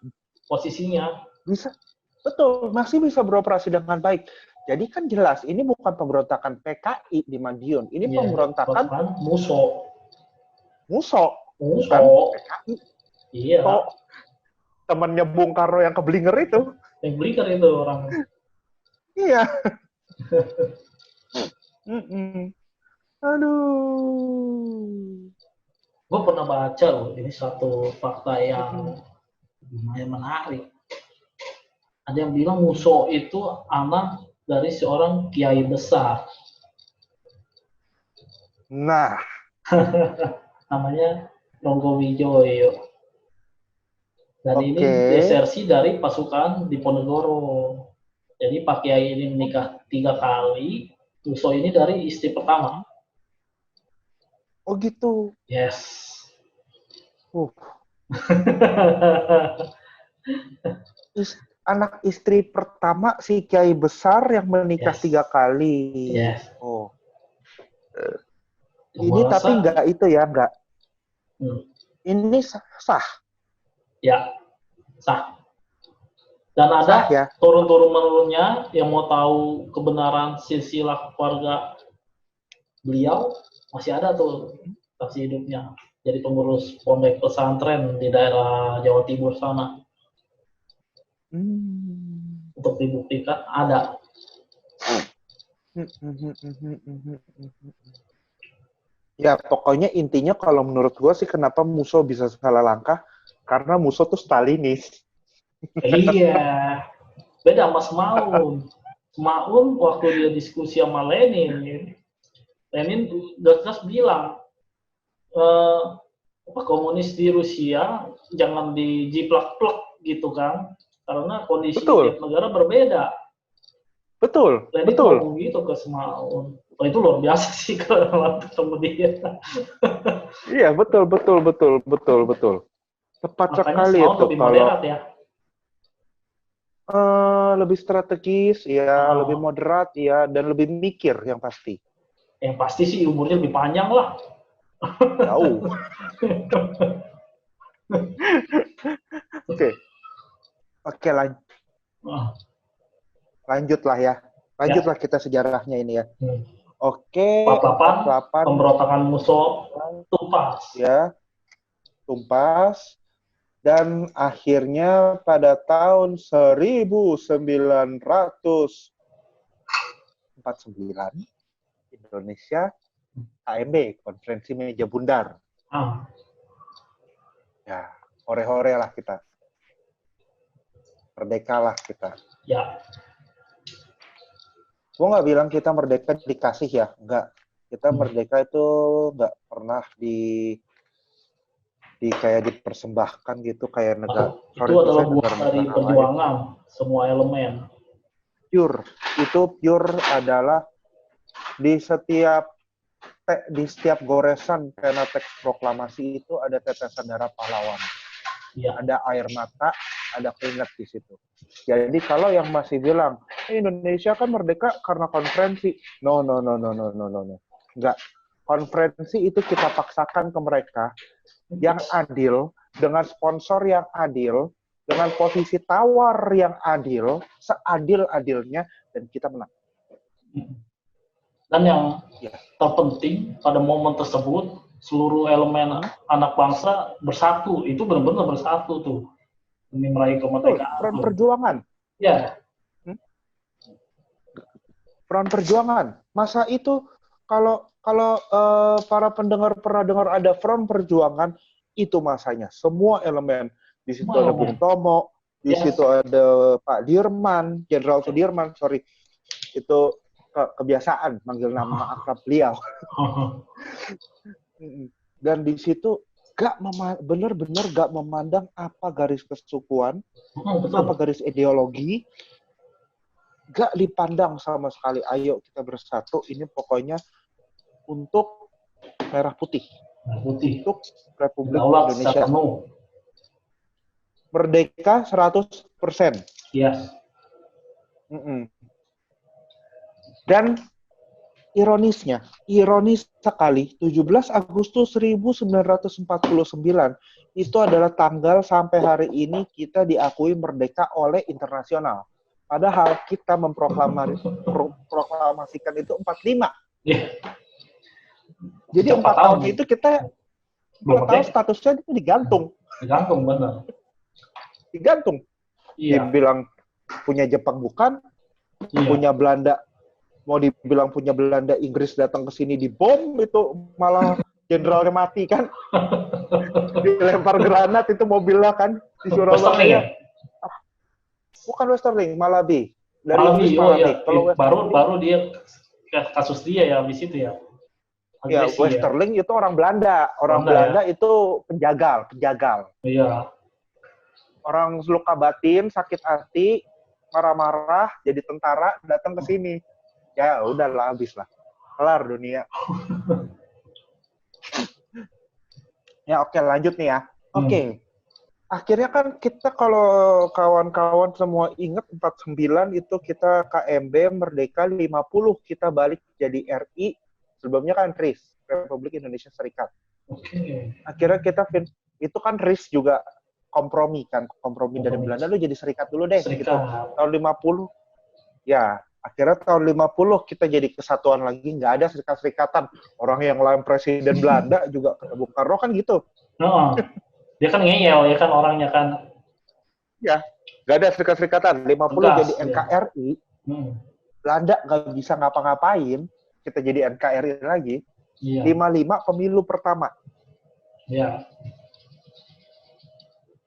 Posisinya. Bisa. Betul, masih bisa beroperasi dengan baik. Jadi kan jelas, ini bukan pemberontakan PKI di Madiun. Ini pemberontakan Musso. Bukan PKI. Iya. Temannya Bung Karno yang keblinger itu. Yang blinger itu orang. Iya. Aduh. Gue pernah baca loh, ini satu fakta yang lumayan menarik. Ada yang bilang Musso itu anak dari seorang kiai besar. Nah. Namanya Ronggo Wijoyo. Dan ini desersi dari pasukan Diponegoro. Jadi Pak Kiai ini menikah 3 kali. Musso ini dari istri pertama. Oh gitu. Yes. Anak istri pertama si kiai besar yang menikah 3 kali. Yes. Oh. Ini tapi enggak itu ya, enggak. Ini sah. Ya, sah. Dan ada turun-menurunnya yang mau tahu kebenaran silsilah keluarga beliau, masih ada tuh saksi hidupnya. Jadi pengurus pondok pesantren di daerah Jawa Timur sana. Untuk dibuktikan ada. Ya pokoknya intinya kalau menurut gua sih kenapa Musso bisa salah langkah, karena Musso tuh Stalinis. Iya, beda sama Semaun. Semaun waktu dia diskusi sama Lenin jelas bilang komunis di Rusia jangan dijiplak-plak gitu kan, karena kondisi tiap negara berbeda. Betul. Lenin ngomong gitu ke Semaun. Itu luar biasa sih kalau ketemu dia. Iya, betul. Tepat sekali itu kalau ya. Lebih strategis, ya, lebih moderat, ya, dan lebih mikir yang pasti. Yang pasti sih umurnya lebih panjang lah. Jauh. Oke, lanjutlah ya. Lanjutlah kita sejarahnya ini ya. Oke. 48, pemberontakan Musso tuntas. Ya, tuntas. Dan akhirnya pada tahun 1949 Indonesia KMB, Konferensi Meja Bundar. Ya, hore-hore lah kita. Merdeka lah kita. Ya. Gue nggak bilang kita merdeka dikasih ya, enggak. Kita merdeka itu nggak pernah kayak dipersembahkan gitu kayak negara. Itu adalah buah dari perjuangan semua elemen. Itu pure adalah di setiap goresan pena teks proklamasi itu ada tetesan darah pahlawan. Ya. Ada air mata, ada keringat di situ. Jadi kalau yang masih bilang Indonesia kan merdeka karena konferensi, no. Enggak. Konferensi itu kita paksakan ke mereka yang adil, dengan sponsor yang adil, dengan posisi tawar yang adil, seadil-adilnya, dan kita menang. Dan yang terpenting pada momen tersebut, seluruh elemen anak bangsa bersatu. Itu benar-benar bersatu tuh demi meraih kemerdekaan. Front perjuangan. Ya. Front perjuangan. Masa itu kalau para pendengar pernah dengar ada front perjuangan, itu masanya semua elemen. Di situ ada Bung Tomo, di situ ada Pak Dirman, Jenderal Sudirman, itu kebiasaan manggil nama akrab beliau. Dan di situ benar-benar gak memandang apa garis kesukuan, apa garis ideologi, gak dipandang sama sekali. Ayo kita bersatu, ini pokoknya untuk merah putih. Untuk Republik Indonesia. Merdeka 100%. Yes. Dan ironis sekali, 17 Agustus 1949 itu adalah tanggal sampai hari ini kita diakui merdeka oleh internasional. Padahal kita memproklamasikan itu 45. Yeah. Jadi 4 tahun itu kita 4 tahun statusnya itu digantung. Digantung, benar. Digantung. Iya. Dibilang punya Jepang bukan, punya Belanda. Mau dibilang punya Belanda, Inggris datang ke sini dibom, itu malah jenderalnya mati kan. Dilempar granat itu mobilnya kan di Surabaya. Bukan Westerling, Malabi. Dari Malabi. Kalau baru dia kasus dia ya habis itu ya. Ya, Westerling itu orang Belanda. Orang Belanda itu penjagal. Iya. Orang luka batin, sakit hati, marah-marah, jadi tentara, datang ke sini. Ya, udahlah, habis lah. Kelar dunia. Ya, oke, lanjut nih ya. Oke. Akhirnya kan kita kalau kawan-kawan semua ingat 49 itu kita KMB Merdeka 50, kita balik jadi RI. Sebelumnya kan RIS, Republik Indonesia Serikat. Akhirnya kita itu kan RIS juga kompromi dari Belanda, lu jadi serikat dulu deh. Gitu. Tahun 50, ya akhirnya tahun 50 kita jadi kesatuan lagi, nggak ada serikat-serikatan. Orang yang lain presiden Belanda juga Bung Karno kan gitu. Dia kan ngeyel, ya kan orangnya kan. Ya, nggak ada serikat-serikatan. 50 jadi NKRI, Belanda nggak bisa ngapa-ngapain, kita jadi NKRI lagi. 55 pemilu pertama. Iya.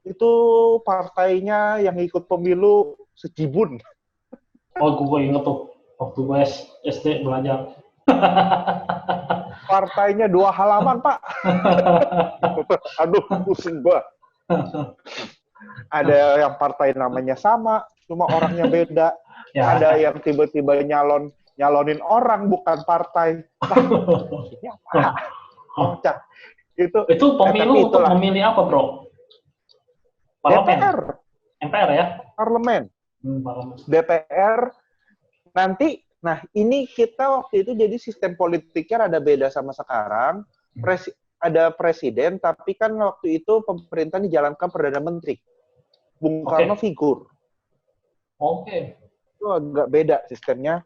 Itu partainya yang ikut pemilu Sejibun. Oh, gue inget tuh. Waktu gue SD belajar. Partainya 2 halaman, Pak. Aduh, pusing gue. Ada yang partai namanya sama, cuma orangnya beda. Ya. Ada yang tiba-tiba nyalonin orang, bukan partai. Ini apa? Kocak. Itu pemilu untuk memilih apa, Bro? Parlemen. DPR. MPR ya? Parlemen. DPR. Nanti, nah ini kita waktu itu jadi sistem politiknya ada beda sama sekarang. Ada presiden, tapi kan waktu itu pemerintah dijalankan Perdana Menteri. Bung Karno figur. Itu agak beda sistemnya.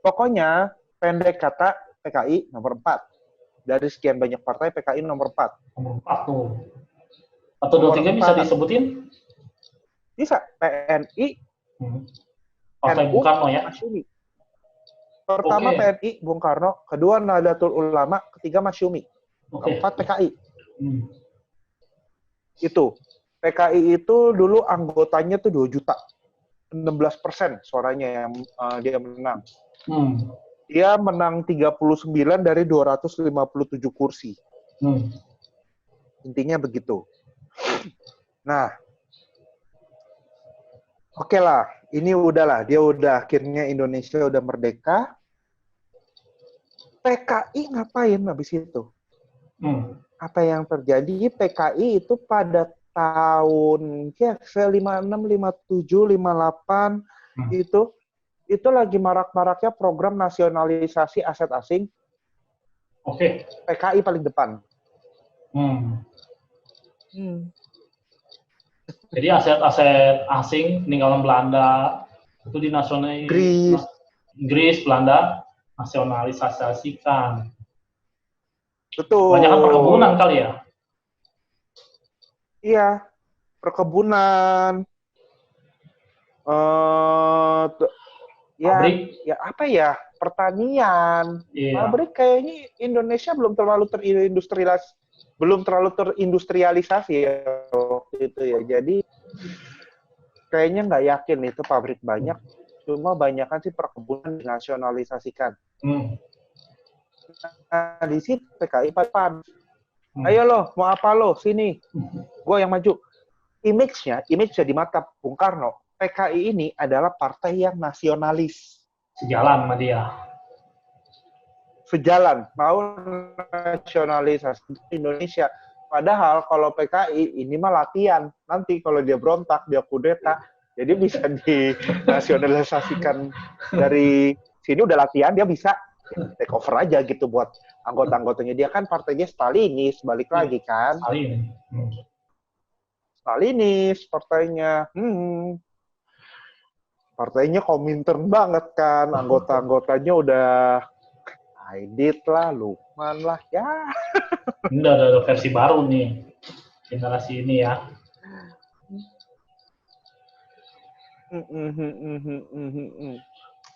Pokoknya, pendek kata, PKI nomor 4. Dari sekian banyak partai, PKI nomor 4. Nomor 4 tuh. Atau 23 bisa disebutin? Bisa. PNI, Partai NU, Bung Karno ya? Masyumi. Pertama PNI, Bung Karno. Kedua Nahdlatul Ulama. Ketiga Masyumi. Keempat PKI. Itu. PKI itu dulu anggotanya tuh 2 juta. 16% suaranya yang dia menang. Dia menang 39 dari 257 kursi. Intinya begitu. Nah, oke lah, ini udahlah, dia udah akhirnya Indonesia udah merdeka. PKI ngapain habis itu? Apa yang terjadi? PKI itu pada tahun 56, 57, 58 itu lagi marak-maraknya program nasionalisasi aset asing. PKI paling depan. Jadi aset-aset asing peninggalan Belanda itu dinasionalisasikan. Inggris, Belanda nasionalisasikan. Betul. Kebanyakan perkebunan kali ya? Iya, perkebunan. Pabrik? Ya apa ya? Pertanian. Pabrik kayaknya Indonesia belum terlalu terindustrialisasi ya waktu itu ya. Jadi kayaknya nggak yakin itu pabrik banyak. Cuma banyakan sih perkebunan dinasionalisasikan. Nah, di situ PKI depan. Ayo lo, mau apa lo? Sini. Gue yang maju. Image di mata Bung Karno, PKI ini adalah partai yang nasionalis. Sejalan sama dia. Sejalan, mau nasionalisasi Indonesia. Padahal kalau PKI ini mah latihan. Nanti kalau dia berontak, dia kudeta, jadi bisa dinasionalisasikan dari sini udah latihan, dia bisa take over aja gitu buat anggota-anggotanya. Dia kan partainya Stalinis, balik lagi kan. Stalinis partainya. Partainya Komintern banget kan. Anggota-anggotanya udah Aidit lah, Lukman lah, ya. Ini udah ada versi baru nih. Generasi ini ya.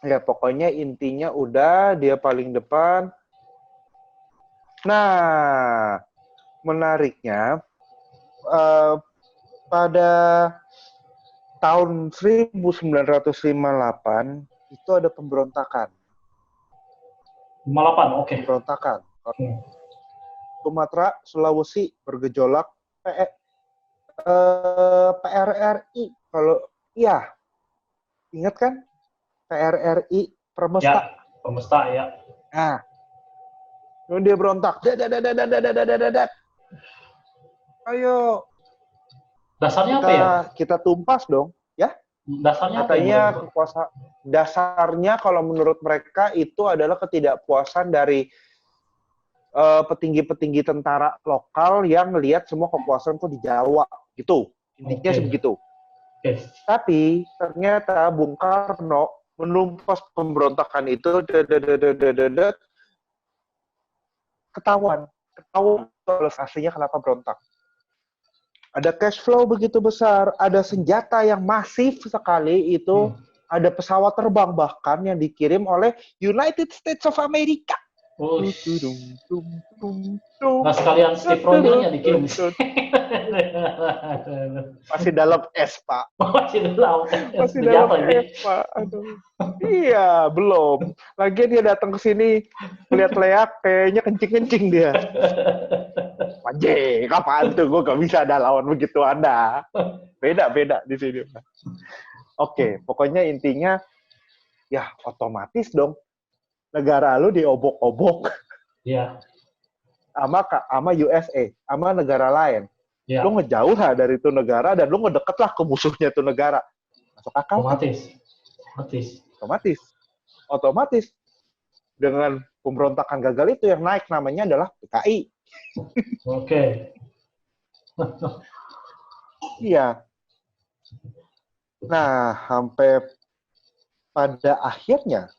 Ya pokoknya intinya udah dia paling depan. Nah, menariknya pada tahun 1958 itu ada pemberontakan. 58, oke. Pemberontakan. Sumatera, Sulawesi bergejolak. PRRI kalau iya, ingat kan? PRRI Permesta. Ya, Permesta ya. Nah, lalu dia berontak. Ayo. Dasarnya apa ya? Kita tumpas dong, ya. Dasarnya katanya apa kekuasaan. Dasarnya kalau menurut mereka itu adalah ketidakpuasan dari petinggi-petinggi tentara lokal yang lihat semua kekuasaan tuh di Jawa, gitu. Intinya sebegitu. Tapi ternyata Bung Karno menumpas pemberontakan itu, ketahuan aslinya kenapa berontak. Ada cash flow begitu besar, ada senjata yang masif sekali itu, ada pesawat terbang bahkan yang dikirim oleh United States of America. Nah, sekalian Steve Rogers-nya dikirim. Masih dalam es, Pak. Masih dalam es, Pak. Aduh. Iya, belum. Lagian dia datang ke sini, lihat leak, kayaknya kencing-kencing dia. Anjing, apaan tuh? Gue gak bisa ada lawan begitu Anda. Beda di sini. Oke, pokoknya intinya, ya otomatis dong. Negara lu diobok-obok. Iya. Sama USA, sama negara lain. Ya. Lu ngejauh lah dari itu negara dan lu ngedeket lah ke musuhnya itu negara. Masuk akal? Otomatis. Dengan pemberontakan gagal itu yang naik namanya adalah PKI. Oke. Iya. Nah, sampai pada akhirnya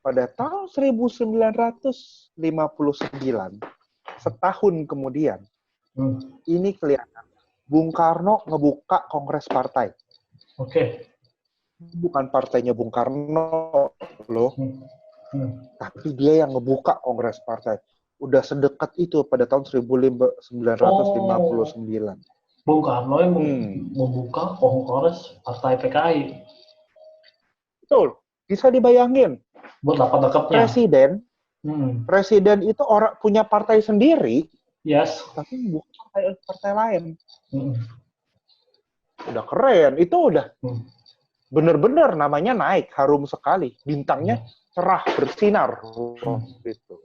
pada tahun 1959, setahun kemudian, ini kelihatan Bung Karno ngebuka kongres partai. Oke. Bukan partainya Bung Karno loh, tapi dia yang ngebuka kongres partai. Udah sedekat itu pada tahun 1959. Bung Karno yang membuka kongres partai PKI. Betul, bisa dibayangin. Buat dapat-dapatnya. Presiden itu orang punya partai sendiri, yes, tapi bukan partai lain. Udah keren, itu udah bener-bener namanya naik, harum sekali, bintangnya cerah bersinar, gitu.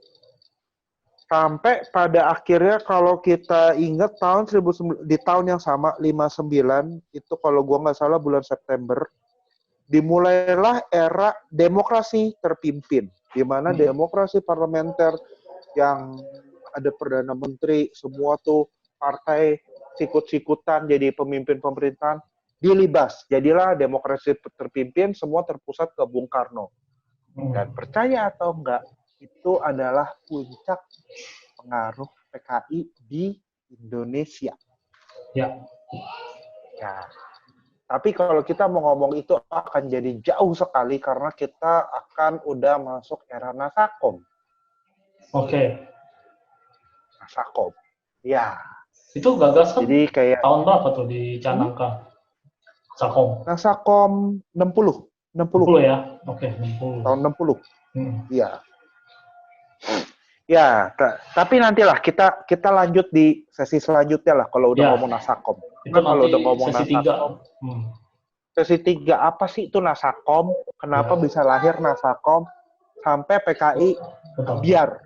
Sampai pada akhirnya kalau kita ingat di tahun yang sama 59 itu kalau gua nggak salah bulan September dimulailah era demokrasi terpimpin, di mana demokrasi parlementer yang ada perdana menteri, semua tuh partai sikut-sikutan jadi pemimpin pemerintahan, dilibas. Jadilah demokrasi terpimpin, semua terpusat ke Bung Karno. Dan percaya atau enggak, itu adalah puncak pengaruh PKI di Indonesia. Ya. Tapi kalau kita mau ngomong itu akan jadi jauh sekali karena kita akan udah masuk era Nasakom. Oke. Nasakom. Ya. Itu gagasan jadi kayak tahun berapa tuh dicanangkan? Nasakom 60 ya? Oke, 60. Tahun 60. Iya. Ya, tapi nantilah kita lanjut di sesi selanjutnya lah kalau udah ngomong Nasakom. Kalau udah ngomong sesi Nasakom. Sesi 3 apa sih itu Nasakom? Kenapa bisa lahir Nasakom sampai PKI biar?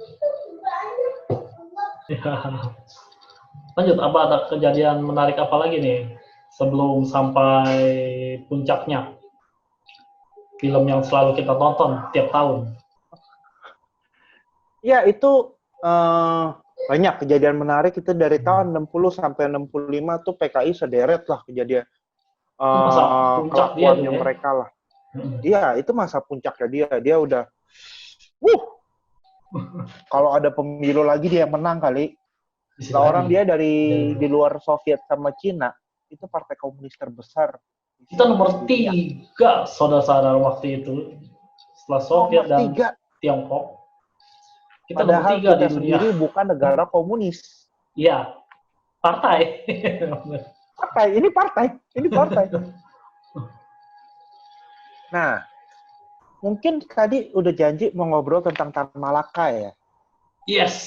Lanjut, apa ada kejadian menarik apa lagi nih sebelum sampai puncaknya? Film yang selalu kita tonton tiap tahun. Ya, itu banyak kejadian menarik itu dari tahun 60 sampai 65 tuh PKI sederet lah kejadian kelakuannya mereka lah. Iya, itu masa puncaknya dia udah kalau ada pemilu lagi dia menang kali. Orang dia dari di luar Soviet sama Cina, itu partai komunis terbesar. Kita nomor 3, saudara-saudara waktu itu. Setelah Soviet dan Tiongkok. Kita padahal nomor 3 kita di dunia. Sendiri bukan negara komunis. Iya, partai. Ini partai. Nah, mungkin tadi udah janji mau ngobrol tentang Tan Malaka ya? Yes,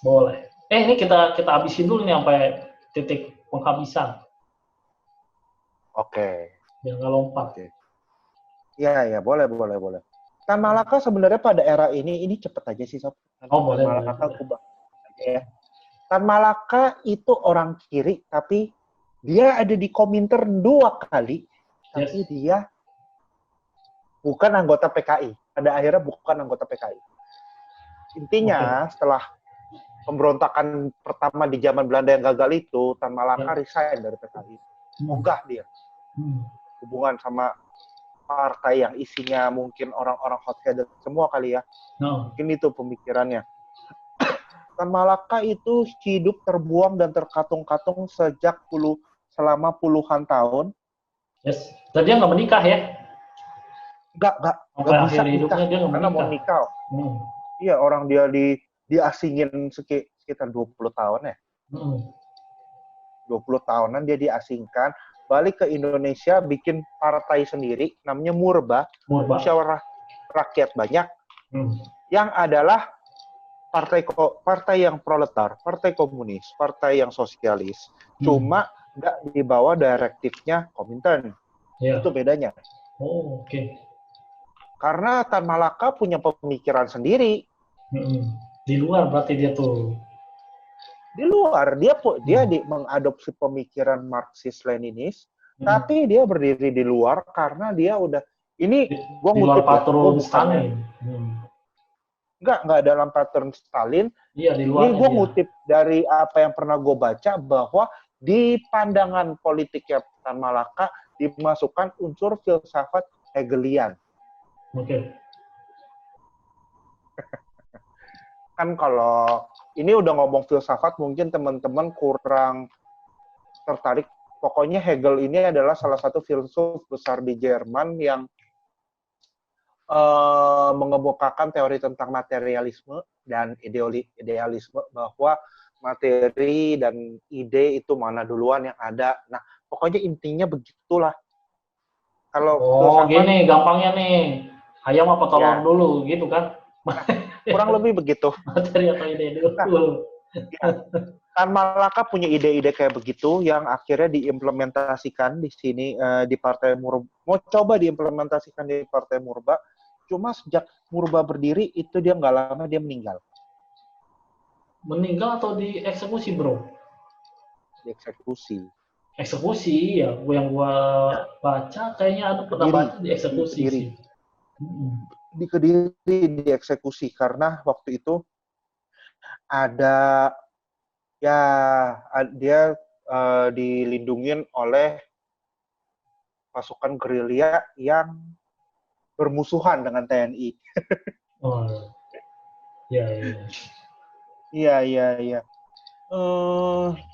boleh. Ini kita habisin dulu nih sampai titik penghabisan. Oke. Biar nggak lompat. Iya, boleh. Tan Malaka sebenarnya pada era ini cepet aja sih, Sob. Boleh. Ya. Tan Malaka itu orang kiri, tapi dia ada di Komintern 2 kali, tapi dia bukan anggota PKI. Pada akhirnya bukan anggota PKI. Intinya, setelah pemberontakan pertama di zaman Belanda yang gagal itu, Tan Malaka resign dari PKI. Ogah dia. Hubungan sama partai yang isinya mungkin orang-orang hot-headed semua kali ya. Mungkin itu pemikirannya. Tan Malaka itu hidup terbuang dan terkatung-katung selama puluhan tahun. Yes. Dan dia nggak menikah ya? Nggak bisa nikah. Karena mau nikah. Iya, orang dia diasingin sekitar 20 tahun ya. 20 tahunan dia diasingkan. Balik ke Indonesia, bikin partai sendiri, namanya Murba. Musyawarah Rakyat Banyak. Yang adalah partai yang proletar, partai komunis, partai yang sosialis. Cuma nggak di bawah direktifnya Komintern. Itu bedanya. Oke. Karena Tan Malaka punya pemikiran sendiri. Di luar berarti dia tuh. Di luar, dia mengadopsi pemikiran Marxis-Leninis, tapi dia berdiri di luar karena dia udah, ini gue ngutip Stalin. Enggak dalam pattern Stalin. Iya, di luar. Ini gue ngutip dari apa yang pernah gue baca, bahwa di pandangan politiknya Tan Malaka dimasukkan unsur filsafat Hegelian. Oke. Kan kalau ini udah ngomong filsafat, mungkin teman-teman kurang tertarik. Pokoknya Hegel ini adalah salah satu filsuf besar di Jerman yang mengemukakan teori tentang materialisme dan idealisme, bahwa materi dan ide itu mana duluan yang ada. Nah, pokoknya intinya begitulah. Kalau gini gampangnya nih, ayam apa telur dulu gitu kan? Nah, kurang lebih begitu. Materi atau ide dulu. Karl Malaka punya ide-ide kayak begitu yang akhirnya diimplementasikan di sini di Partai Murba. Mau coba diimplementasikan di Partai Murba, cuma sejak Murba berdiri itu dia nggak lama dia meninggal. Meninggal atau dieksekusi, bro? Dieksekusi. Eksekusi ya, yang gua baca kayaknya ada pernah baca dieksekusi sih. Di Kediri dieksekusi karena waktu itu ada dia dilindungin oleh pasukan gerilya yang bermusuhan dengan TNI. Oh, iya. Iya.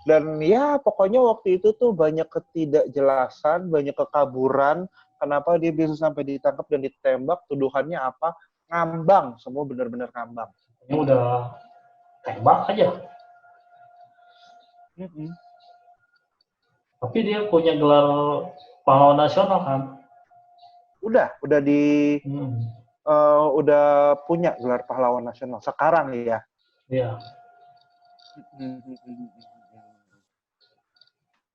Dan ya pokoknya waktu itu tuh banyak ketidakjelasan, banyak kekaburan. Kenapa dia bisa sampai ditangkap dan ditembak? Tuduhannya apa? Ngambang, semua benar-benar ngambang. Ini udah tembak aja. Tapi dia punya gelar pahlawan nasional kan? Udah punya gelar pahlawan nasional sekarang ya. Iya.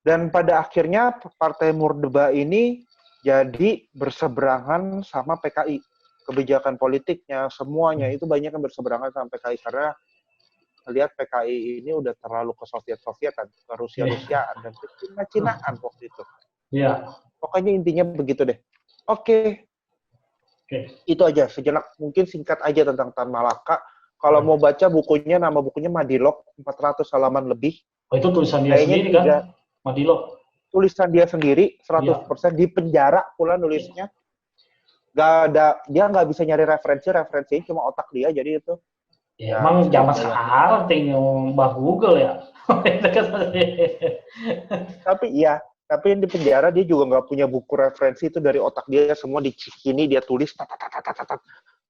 Dan pada akhirnya Partai Murba ini jadi berseberangan sama PKI. Kebijakan politiknya, semuanya itu banyak yang berseberangan sama PKI karena lihat PKI ini udah terlalu ke Soviet-Sovietan, ke Rusia-Rusiaan dan ke Cina-Cinaan waktu itu. Iya. Pokoknya intinya begitu deh. Oke. Itu aja sejenak, mungkin singkat aja tentang Tan Malaka. Kalau mau baca bukunya, nama bukunya Madilog, 400 halaman lebih. Oh, itu tulisan dia sendiri kan? Madilog. Tulisan dia sendiri, 100%. Di penjara pula nulisnya. Dia nggak bisa nyari referensinya cuma otak dia, jadi itu. Ya, emang zaman sekarang tinggal Mbah Google ya. Tapi di penjara dia juga nggak punya buku referensi, itu dari otak dia semua dicikini, dia tulis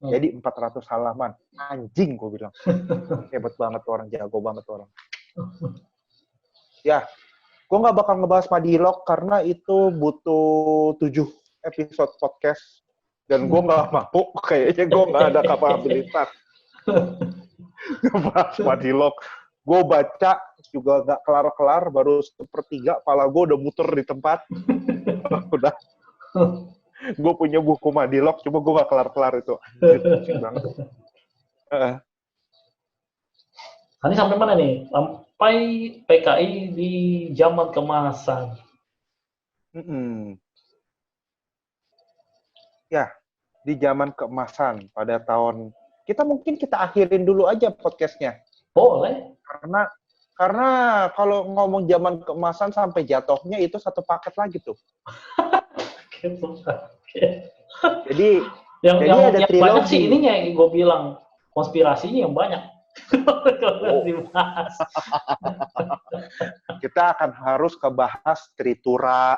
Jadi 400 halaman. Anjing, gue bilang. Hebat banget orang, jago banget orang. Ya, gue nggak bakal ngebahas Madilog karena itu butuh 7 episode podcast. Dan gue nggak mau, kayaknya gue nggak ada kapabilitas ngebahas Madilog. Gue baca juga nggak kelar-kelar, baru 1/3, kepala gue udah muter di tempat. Udah. Gue punya buku Madilog, cuma gue gak kelar-kelar itu. Anjir banget. Ini sampai mana nih? Sampai PKI di zaman keemasan. Ya, di zaman keemasan pada tahun. Kita akhirin dulu aja podcastnya. Boleh. Karena kalau ngomong zaman keemasan sampai jatuhnya itu satu paket lagi tuh. Jadi yang ada trilogi. Banyak sih ininya yang gue bilang konspirasinya yang banyak. Kita akan harus kebahas Tritura.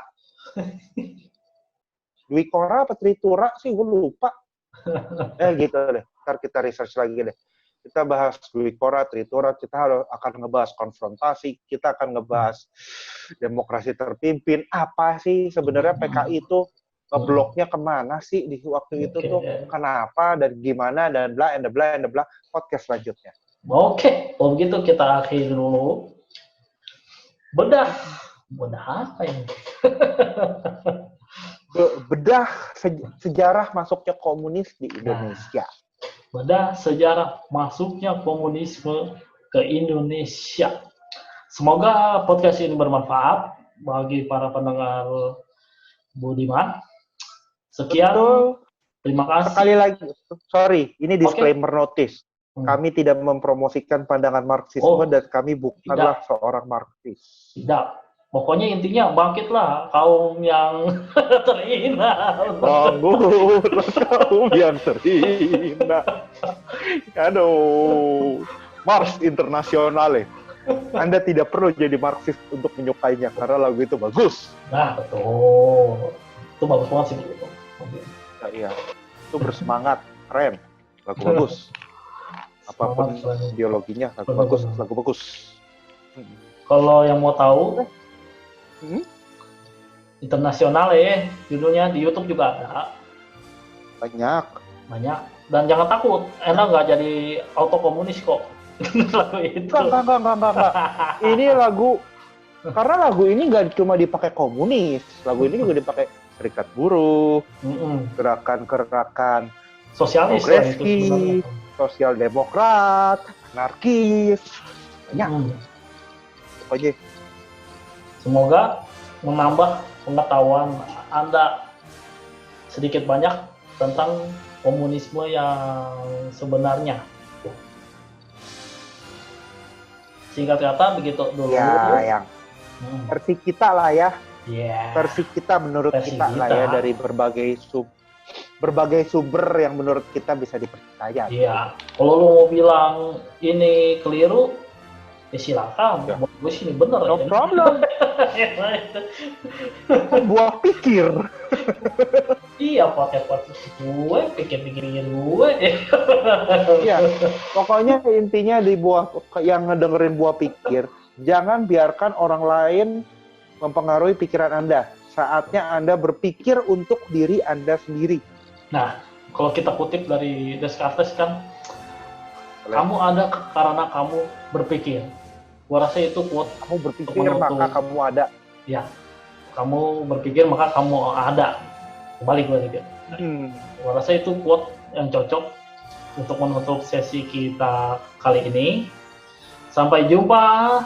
Dwikora apa Tritura sih, gue lupa. Gitu deh. Ntar kita research lagi deh. Kita bahas Dwikora, Tritura, kita akan ngebahas konfrontasi, kita akan ngebahas demokrasi terpimpin. Apa sih sebenarnya PKI itu ngebloknya kemana sih di waktu itu tuh? Kenapa dan gimana dan bla and bla podcast selanjutnya. Oke, kalau begitu kita akhiri dulu. Bedah apa ini? Bedah sejarah masuknya komunis di Indonesia. Bedah sejarah masuknya komunisme ke Indonesia. Semoga podcast ini bermanfaat bagi para pendengar Budiman. Sekian. Betul. Terima kasih. Sekali lagi, sorry, ini disclaimer notice. Kami tidak mempromosikan pandangan Marxisme dan kami bukanlah seorang Marxis. Tidak. Pokoknya intinya bangkitlah kaum yang terhina. Bangunlah kaum yang terhina. Aduh, Mars Internasional Anda tidak perlu jadi Marxis untuk menyukainya karena lagu itu bagus. Nah, betul. Itu bagus banget sih begitu. Ya, iya. Itu bersemangat, keren. Lagu bagus. Apapun ideologinya, lagu bagus, lagu bagus. Kalau yang mau tahu, internasional ya, judulnya di YouTube juga ada. Banyak. Dan jangan takut, Anda nggak jadi auto komunis kok. Lagu itu. Enggak. Ini lagu, karena lagu ini nggak cuma dipakai komunis, lagu ini juga dipakai serikat buruh, gerakan-gerakan sosialis, progresif, sosial demokrat, anarkis, banyak. Pokoknya. Semoga menambah pengetahuan Anda sedikit banyak tentang komunisme yang sebenarnya. Singkat kata begitu dulu. Ya, yang versi kita lah ya. Yeah. Versi kita menurut kita lah ya, dari berbagai sumber yang menurut kita bisa dipercaya. Iya. Kalau lu mau bilang ini keliru, ya silakan. Ya. Gue sini bener. No problem. Buah pikir. Iya, pakai gue, pikir-pikirin gue. Iya. Pokoknya intinya di yang ngedengerin buah pikir, jangan biarkan orang lain mempengaruhi pikiran Anda. Saatnya Anda berpikir untuk diri Anda sendiri. Nah, kalau kita kutip dari Descartes kan, kamu ada karena kamu berpikir. Gua rasa itu quote. Kamu berpikir maka kamu ada. Ya, kamu berpikir maka kamu ada. Kembali gue juga. Gua rasa itu quote yang cocok untuk menutup sesi kita kali ini. Sampai jumpa